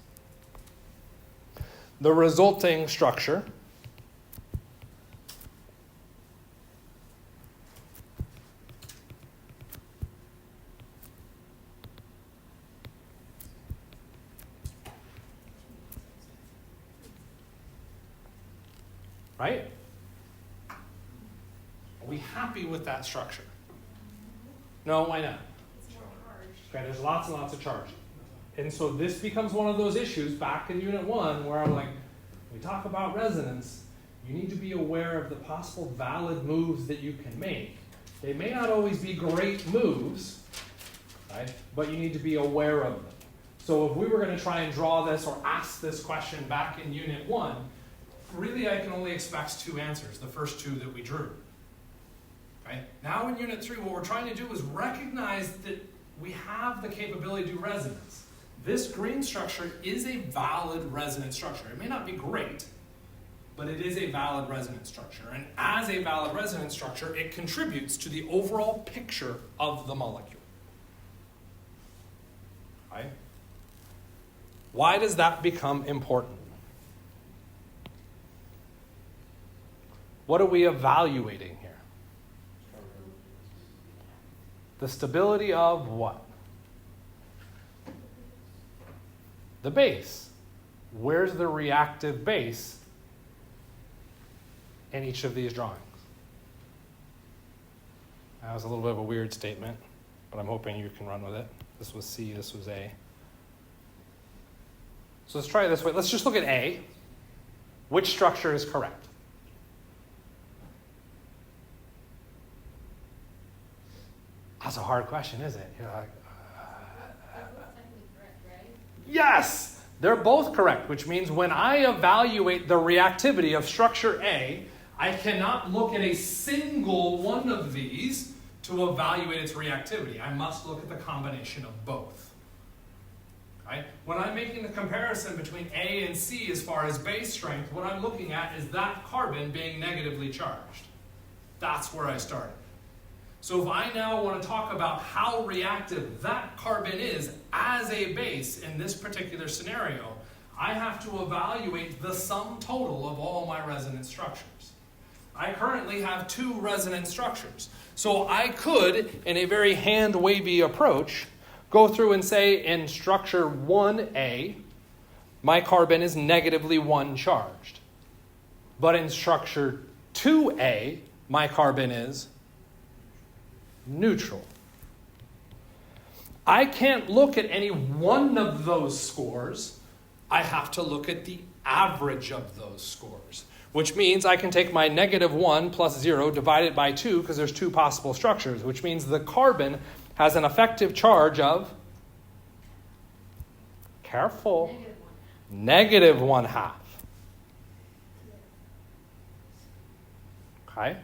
The resulting structure right? Are we happy with that structure? No, why not? It's more harsh. Okay, there's lots and lots of charge. And so this becomes one of those issues back in Unit 1 where I'm like, when we talk about resonance, you need to be aware of the possible valid moves that you can make. They may not always be great moves, right? But you need to be aware of them. So if we were going to try and draw this or ask this question back in Unit 1, really I can only expect two answers, the first two that we drew. Okay? Now in Unit 3, what we're trying to do is recognize that we have the capability to do resonance. This green structure is a valid resonance structure. It may not be great, but it is a valid resonance structure. And as a valid resonance structure, it contributes to the overall picture of the molecule. Okay? Why does that become important? What are we evaluating here? The stability of what? The base. Where's the reactive base in each of these drawings? That was a little bit of a weird statement, but I'm hoping you can run with it. This was C, this was A. So let's try it this way. Let's just look at A. Which structure is correct? That's a hard question, isn't it? You're like, They're both technically correct, right? yes, they're both correct, which means when I evaluate the reactivity of structure A, I cannot look at a single one of these to evaluate its reactivity. I must look at the combination of both. Right? When I'm making the comparison between A and C as far as base strength, what I'm looking at is that carbon being negatively charged. That's where I started. So if I now want to talk about how reactive that carbon is as a base in this particular scenario, I have to evaluate the sum total of all my resonance structures. I currently have 2 resonance structures. So I could, in a very hand-wavy approach, go through and say in structure 1A, my carbon is negatively 1 charged. But in structure 2A, my carbon is neutral. I can't look at any one of those scores. I have to look at the average of those scores, which means I can take my -1 plus 0, divide it by 2, because there's 2 possible structures, which means the carbon has an effective charge of, careful, -1/2. Okay?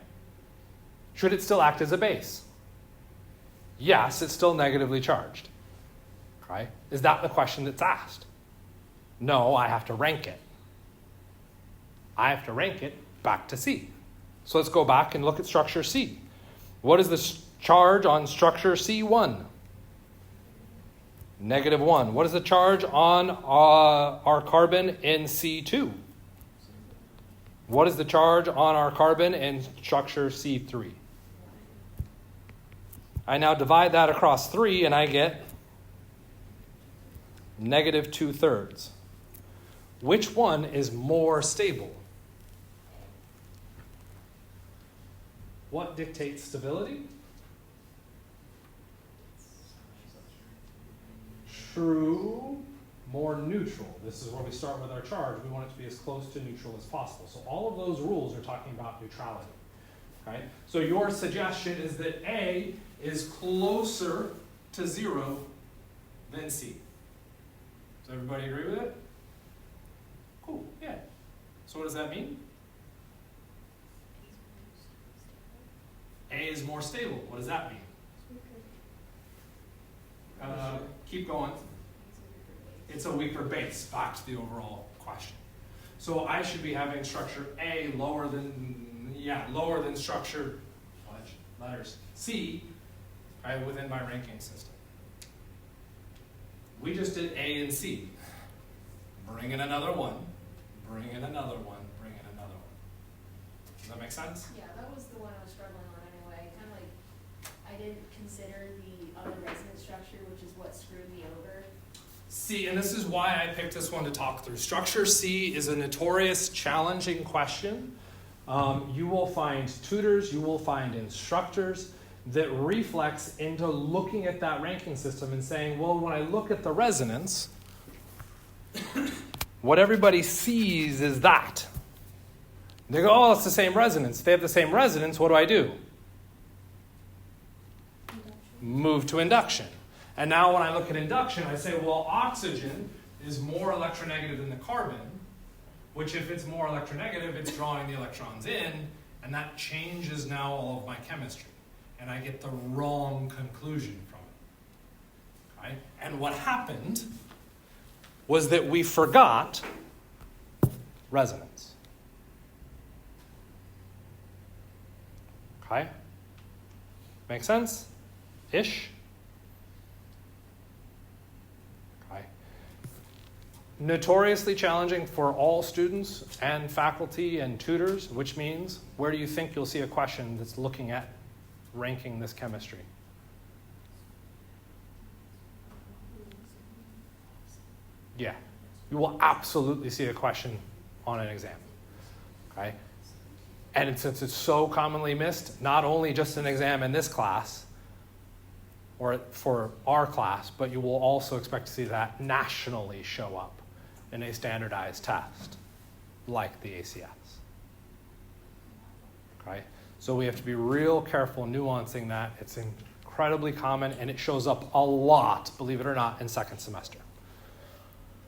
Should it still act as a base? Yes, it's still negatively charged. Okay? Is that the question that's asked? No, I have to rank it. I have to rank it back to C. So let's go back and look at structure C. What is the charge on structure C1? -1. What is the charge on our carbon in C2? What is the charge on our carbon in structure C3? I now divide that across 3 and I get -2/3. Which one is more stable? What dictates stability? True, more neutral. This is where we start with our charge. We want it to be as close to neutral as possible. So all of those rules are talking about neutrality. Okay? So your suggestion is that A is closer to 0 than C. Does everybody agree with it? Cool, yeah. So what does that mean? A is more stable. What does that mean? Keep going. It's a weaker base. Back to the overall question. So I should be having structure A lower than structure letters C, right, within my ranking system. We just did A and C. Bring in another one. Bring in another one. Bring in another one. Does that make sense? Yeah, that was the one I was struggling on anyway. Kind of like, I didn't consider the other resonance structure, which is what screwed me over. C, and this is why I picked this one to talk through. Structure C is a notorious challenging question You will find tutors, you will find instructors that reflex into looking at that ranking system and saying, well, when I look at the resonance, what everybody sees is that. They go, oh, it's the same resonance. If they have the same resonance, what do I do? Move to induction. And now when I look at induction, I say, well, oxygen is more electronegative than the carbon, which if it's more electronegative, it's drawing the electrons in, and that changes now all of my chemistry. And I get the wrong conclusion from it. Okay? And what happened was that we forgot resonance. Okay? Make sense? Ish? Okay. Notoriously challenging for all students and faculty and tutors, which means, where do you think you'll see a question that's looking at ranking this chemistry? Yeah. You will absolutely see a question on an exam. Okay? And since it's so commonly missed, not only just an exam in this class, or for our class, but you will also expect to see that nationally show up in a standardized test, like the ACS. Okay? So we have to be real careful nuancing that. It's incredibly common, and it shows up a lot, believe it or not, in second semester.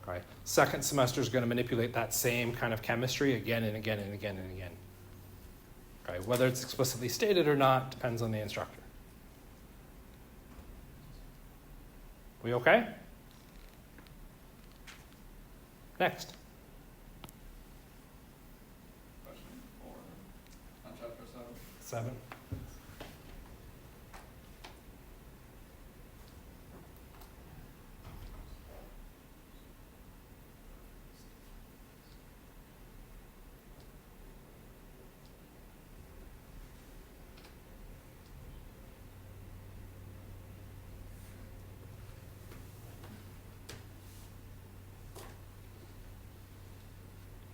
Okay? Second semester is going to manipulate that same kind of chemistry again and again and again and again. Okay? Whether it's explicitly stated or not depends on the instructor. We okay? Next. Question 4 on chapter 7. 7.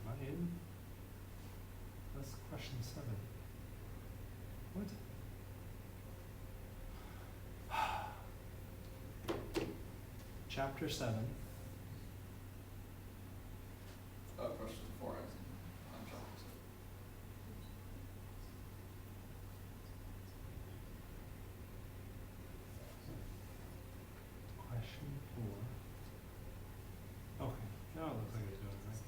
Am I in? That's question 7. What? Chapter 7. Question 4 on chapter 7. Question 4. Okay. Now it looks like it's doing it right.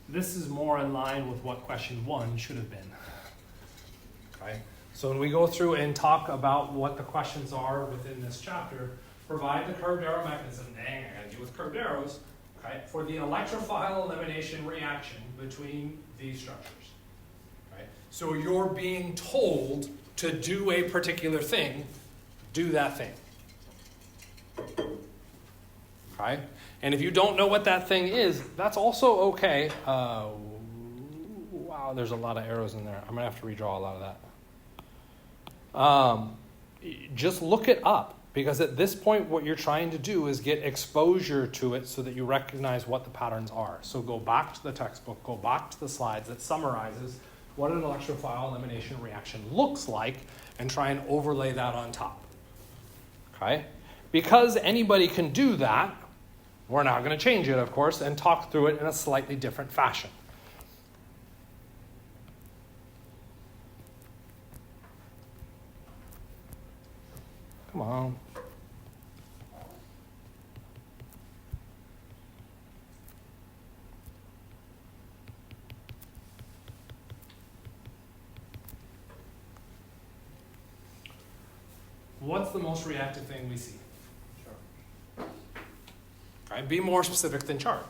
This is more in line with what question 1 should have been. Okay? So when we go through and talk about what the questions are within this chapter, provide the curved arrow mechanism, dang, I gotta deal with curved arrows, okay, for the electrophile elimination reaction between these structures. Okay? So you're being told to do a particular thing, do that thing. Okay? And if you don't know what that thing is, that's also okay. Wow, there's a lot of arrows in there. I'm going to have to redraw a lot of that. Just look it up, because at this point what you're trying to do is get exposure to it so that you recognize what the patterns are. So go back to the textbook, go back to the slides that summarizes what an electrophile elimination reaction looks like, and try and overlay that on top. Okay? Because anybody can do that, we're now going to change it, of course, and talk through it in a slightly different fashion. Come on. What's the most reactive thing we see? Sure. Okay, be more specific than charge.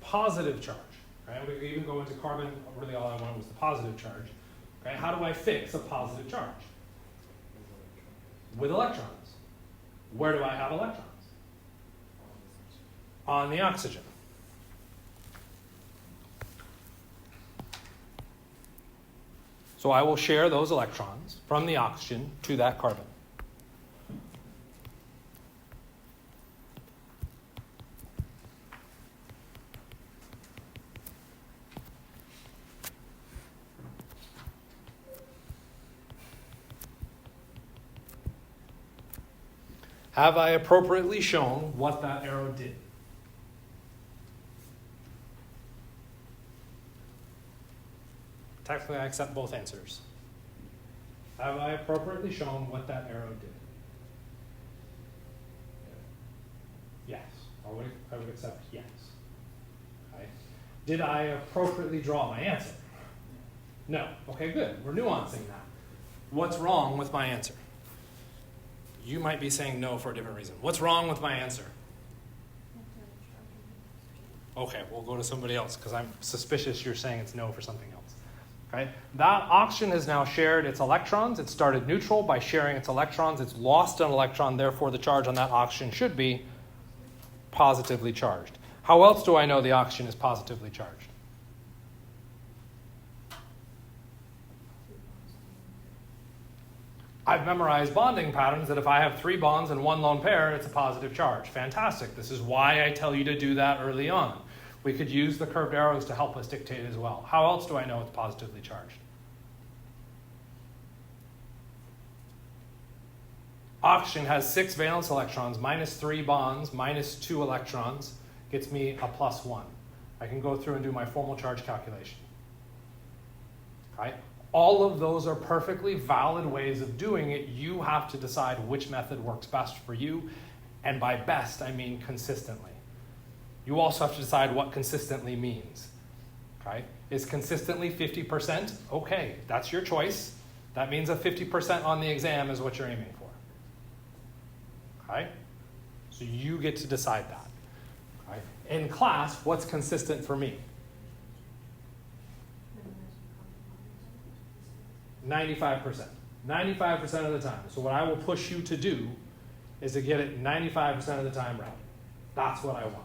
Positive charge. Positive charge. Right? We could even go into carbon. Really, all I wanted was the positive charge. Okay? How do I fix a positive charge? With electrons. Where do I have electrons? On the oxygen. So I will share those electrons from the oxygen to that carbon. Have I appropriately shown what that arrow did? Technically, I accept both answers. Have I appropriately shown what that arrow did? Yes. I would accept yes. Okay. Did I appropriately draw my answer? No. Okay, good. We're nuancing that. What's wrong with my answer? You might be saying no for a different reason. What's wrong with my answer? Okay, we'll go to somebody else because I'm suspicious you're saying it's no for something else. Okay? That oxygen has now shared its electrons. It started neutral by sharing its electrons. It's lost an electron, therefore the charge on that oxygen should be positively charged. How else do I know the oxygen is positively charged? I've memorized bonding patterns that if I have 3 bonds and 1 lone pair, it's a positive charge. Fantastic. This is why I tell you to do that early on. We could use the curved arrows to help us dictate as well. How else do I know it's positively charged? Oxygen has 6 valence electrons, minus 3 bonds, minus 2 electrons, gets me a plus 1. I can go through and do my formal charge calculation. Okay? All of those are perfectly valid ways of doing it. You have to decide which method works best for you. And by best, I mean consistently. You also have to decide what consistently means. Okay? Is consistently 50%? Okay, that's your choice. That means a 50% on the exam is what you're aiming for. Okay? So you get to decide that. Okay? In class, what's consistent for me? 95%. 95% of the time. So what I will push you to do is to get it 95% of the time right. That's what I want.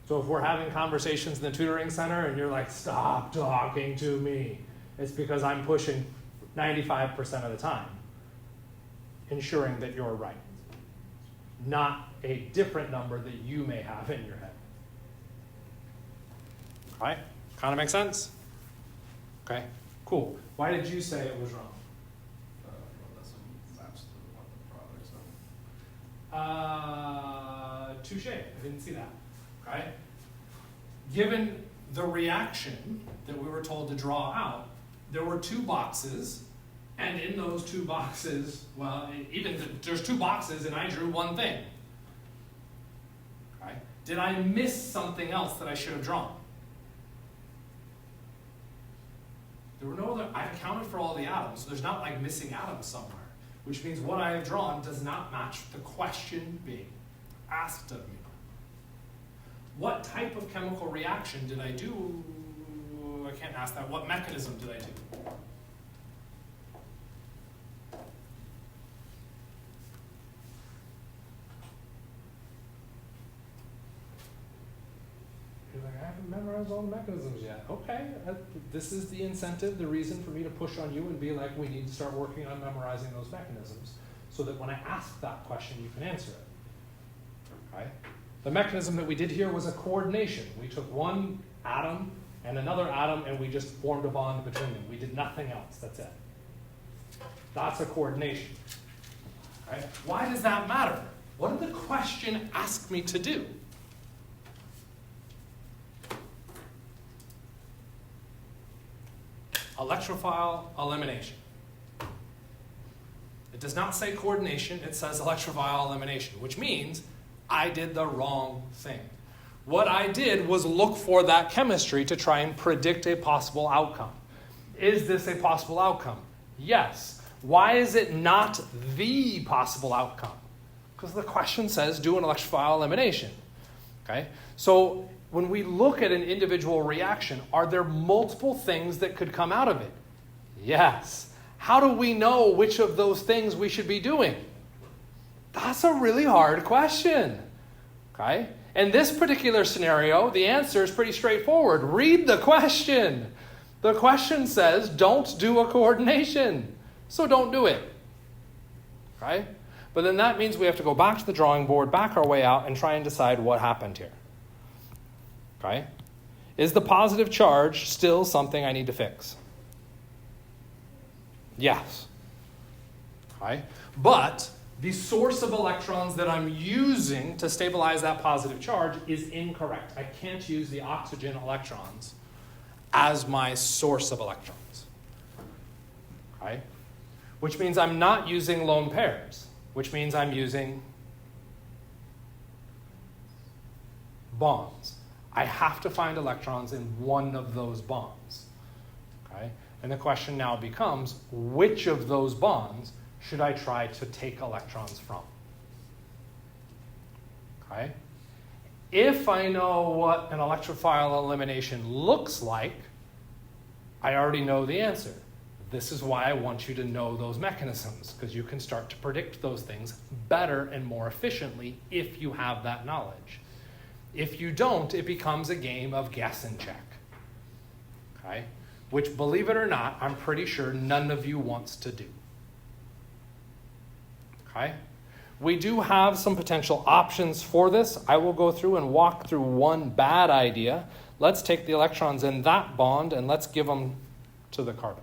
So if we're having conversations in the tutoring center and you're like, stop talking to me, it's because I'm pushing 95% of the time, ensuring that you're right. Not a different number that you may have in your head. All right? Kind of make sense? Okay. Cool. Why did you say it was wrong? That's a match to what the products are. Touche. I didn't see that. Okay. Given the reaction that we were told to draw out, there were 2 boxes, and in those 2 boxes, well, there's 2 boxes, and I drew one thing. Okay. Did I miss something else that I should have drawn? There were no other, I've accounted for all the atoms, so there's not like missing atoms somewhere, which means what I have drawn does not match the question being asked of me. What type of chemical reaction did I do? I can't ask that. What mechanism did I do? You're like, I haven't memorized all the mechanisms yet. Okay, this is the incentive, the reason for me to push on you and be like, we need to start working on memorizing those mechanisms so that when I ask that question, you can answer it. Okay? The mechanism that we did here was a coordination. We took one atom and another atom and we just formed a bond between them. We did nothing else. That's it. That's a coordination. Right? Why does that matter? What did the question ask me to do? Electrophile elimination. It does not say coordination. It says electrophile elimination, which means I did the wrong thing. What I did was look for that chemistry to try and predict a possible outcome. Is this a possible outcome? Yes. Why is it not the possible outcome? Because the question says do an electrophile elimination. Okay? So when we look at an individual reaction, are there multiple things that could come out of it? Yes. How do we know which of those things we should be doing? That's a really hard question, okay? In this particular scenario, the answer is pretty straightforward. Read the question. The question says, don't do a coordination, so don't do it, okay? But then that means we have to go back to the drawing board, back our way out, and try and decide what happened here, okay? Is the positive charge still something I need to fix? Yes, okay? But the source of electrons that I'm using to stabilize that positive charge is incorrect. I can't use the oxygen electrons as my source of electrons. Okay? Which means I'm not using lone pairs, which means I'm using bonds. I have to find electrons in one of those bonds. Okay? And the question now becomes, which of those bonds should I try to take electrons from? Okay? If I know what an electrophile elimination looks like, I already know the answer. This is why I want you to know those mechanisms, because you can start to predict those things better and more efficiently if you have that knowledge. If you don't, it becomes a game of guess and check. Okay? Which, believe it or not, I'm pretty sure none of you wants to do. Okay? We do have some potential options for this. I will go through and walk through one bad idea. Let's take the electrons in that bond and let's give them to the carbon.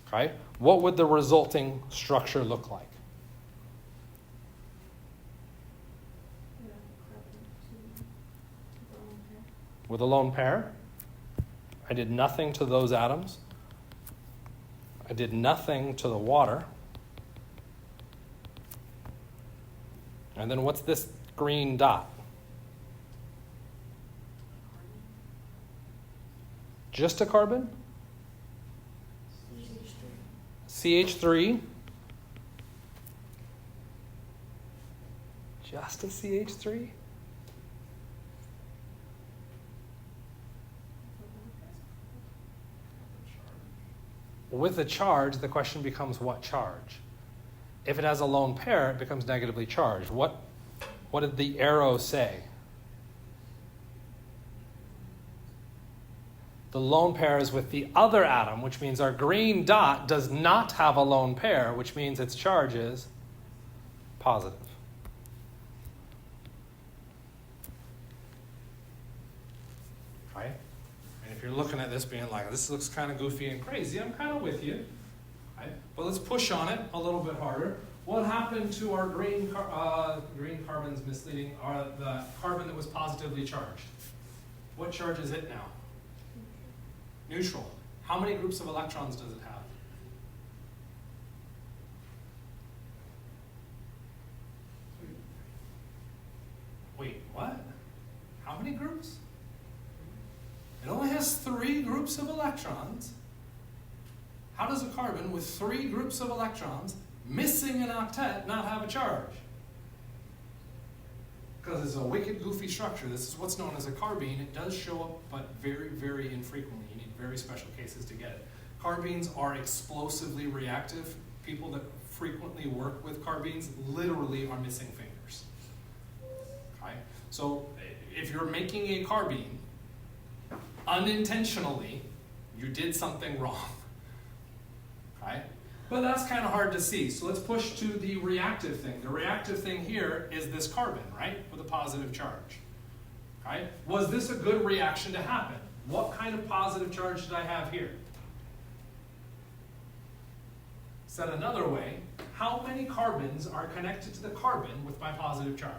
Okay? What would the resulting structure look like? With a lone pair, I did nothing to those atoms. I did nothing to the water. And then what's this green dot? Just a carbon? CH3. Just a CH3? With a charge, the question becomes what charge? If it has a lone pair, it becomes negatively charged. What did the arrow say? The lone pair is with the other atom, which means our green dot does not have a lone pair, which means its charge is positive. Right? And if you're looking at this being like, this looks kind of goofy and crazy, I'm kind of with you. Right? But let's push on it a little bit harder. What happened to our green carbon's misleading, the carbon that was positively charged? What charge is it now? Neutral. How many groups of electrons does it have? Wait, what? How many groups? It only has 3 groups of electrons. How does a carbon with 3 groups of electrons missing an octet not have a charge? Because it's a wicked goofy structure. This is what's known as a carbene. It does show up, but very, very infrequently. You need very special cases to get it. Carbenes are explosively reactive. People that frequently work with carbenes literally are missing fingers. Okay? So if you're making a carbene, unintentionally, you did something wrong. Okay? But that's kind of hard to see. So let's push to the reactive thing. The reactive thing here is this carbon, right? With a positive charge. Okay? Was this a good reaction to happen? What kind of positive charge did I have here? Said another way, how many carbons are connected to the carbon with my positive charge?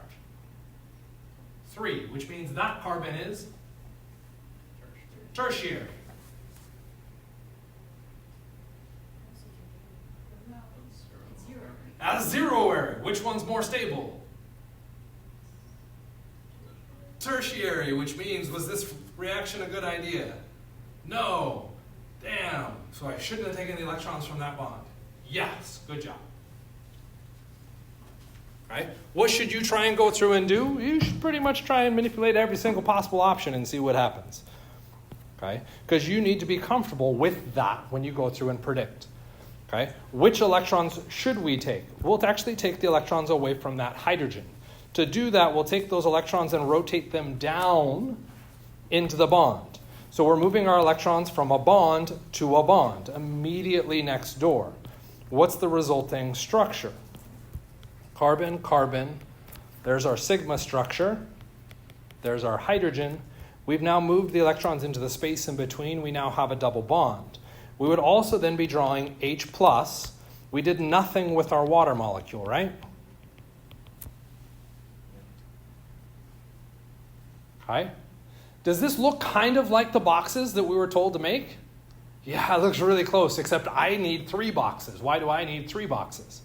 3, which means that carbon is tertiary. That's zeroary. Which one's more stable? Tertiary, which means, was this reaction a good idea? No. Damn. So I shouldn't have taken the electrons from that bond. Yes. Good job. Right? What should you try and go through and do? You should pretty much try and manipulate every single possible option and see what happens. Okay? Because you need to be comfortable with that when you go through and predict. Okay? Which electrons should we take? We'll actually take the electrons away from that hydrogen. To do that, we'll take those electrons and rotate them down into the bond. So we're moving our electrons from a bond to a bond, immediately next door. What's the resulting structure? Carbon, carbon. There's our sigma structure. There's our hydrogen. We've now moved the electrons into the space in between. We now have a double bond. We would also then be drawing H+, We did nothing with our water molecule, right? Okay. Does this look kind of like the boxes that we were told to make? Yeah, it looks really close, except I need 3 boxes. Why do I need 3 boxes?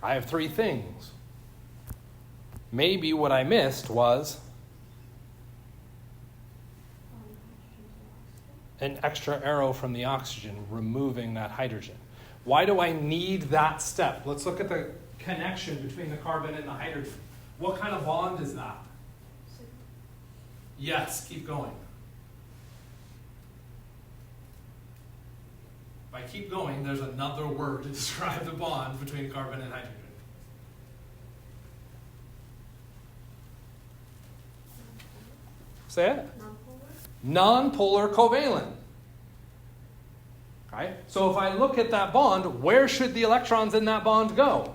I have 3 things. Maybe what I missed was an extra arrow from the oxygen, removing that hydrogen. Why do I need that step? Let's look at the connection between the carbon and the hydrogen. What kind of bond is that? Yes, keep going. If I keep going, there's another word to describe the bond between carbon and hydrogen. Say it. Non-polar? Nonpolar covalent. Okay? So if I look at that bond, where should the electrons in that bond go?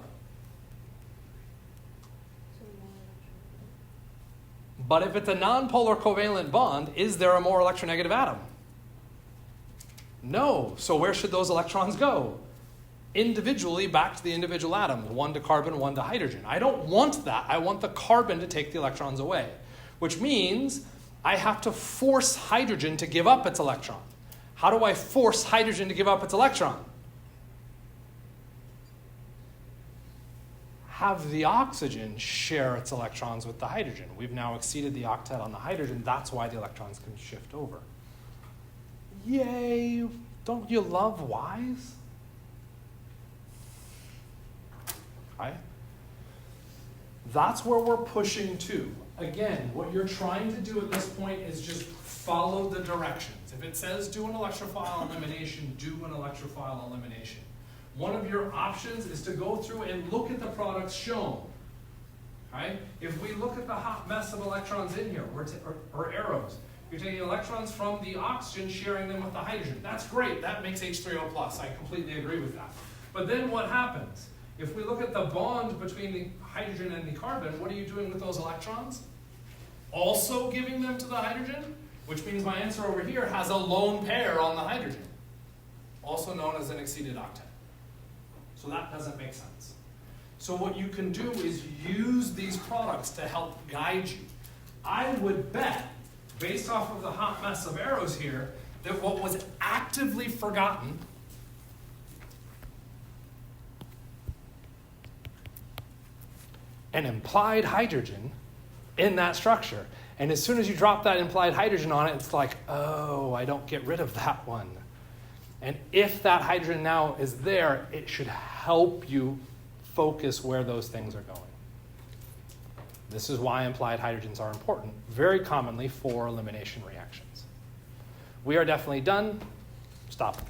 So more electronegative. But if it's a nonpolar covalent bond, is there a more electronegative atom? No. So where should those electrons go? Individually back to the individual atoms, 1 to carbon, 1 to hydrogen. I don't want that. I want the carbon to take the electrons away, which means I have to force hydrogen to give up its electron. How do I force hydrogen to give up its electron? Have the oxygen share its electrons with the hydrogen. We've now exceeded the octet on the hydrogen. That's why the electrons can shift over. Yay! Don't you love whys? Okay. That's where we're pushing to. Again, what you're trying to do at this point is just follow the directions. If it says do an electrophile elimination, do an electrophile elimination. One of your options is to go through and look at the products shown. Okay? If we look at the hot mess of electrons in here, or arrows, you're taking electrons from the oxygen, sharing them with the hydrogen. That's great. That makes H3O+. I completely agree with that. But then what happens? If we look at the bond between the hydrogen and the carbon, what are you doing with those electrons? Also giving them to the hydrogen? Which means my answer over here has a lone pair on the hydrogen, also known as an exceeded octet. So that doesn't make sense. So what you can do is use these products to help guide you. I would bet, based off of the hot mess of arrows here, that what was actively forgotten an implied hydrogen in that structure. And as soon as you drop that implied hydrogen on it, it's like, oh, I don't get rid of that one. And if that hydrogen now is there, it should help you focus where those things are going. This is why implied hydrogens are important, very commonly for elimination reactions. We are definitely done. Stop.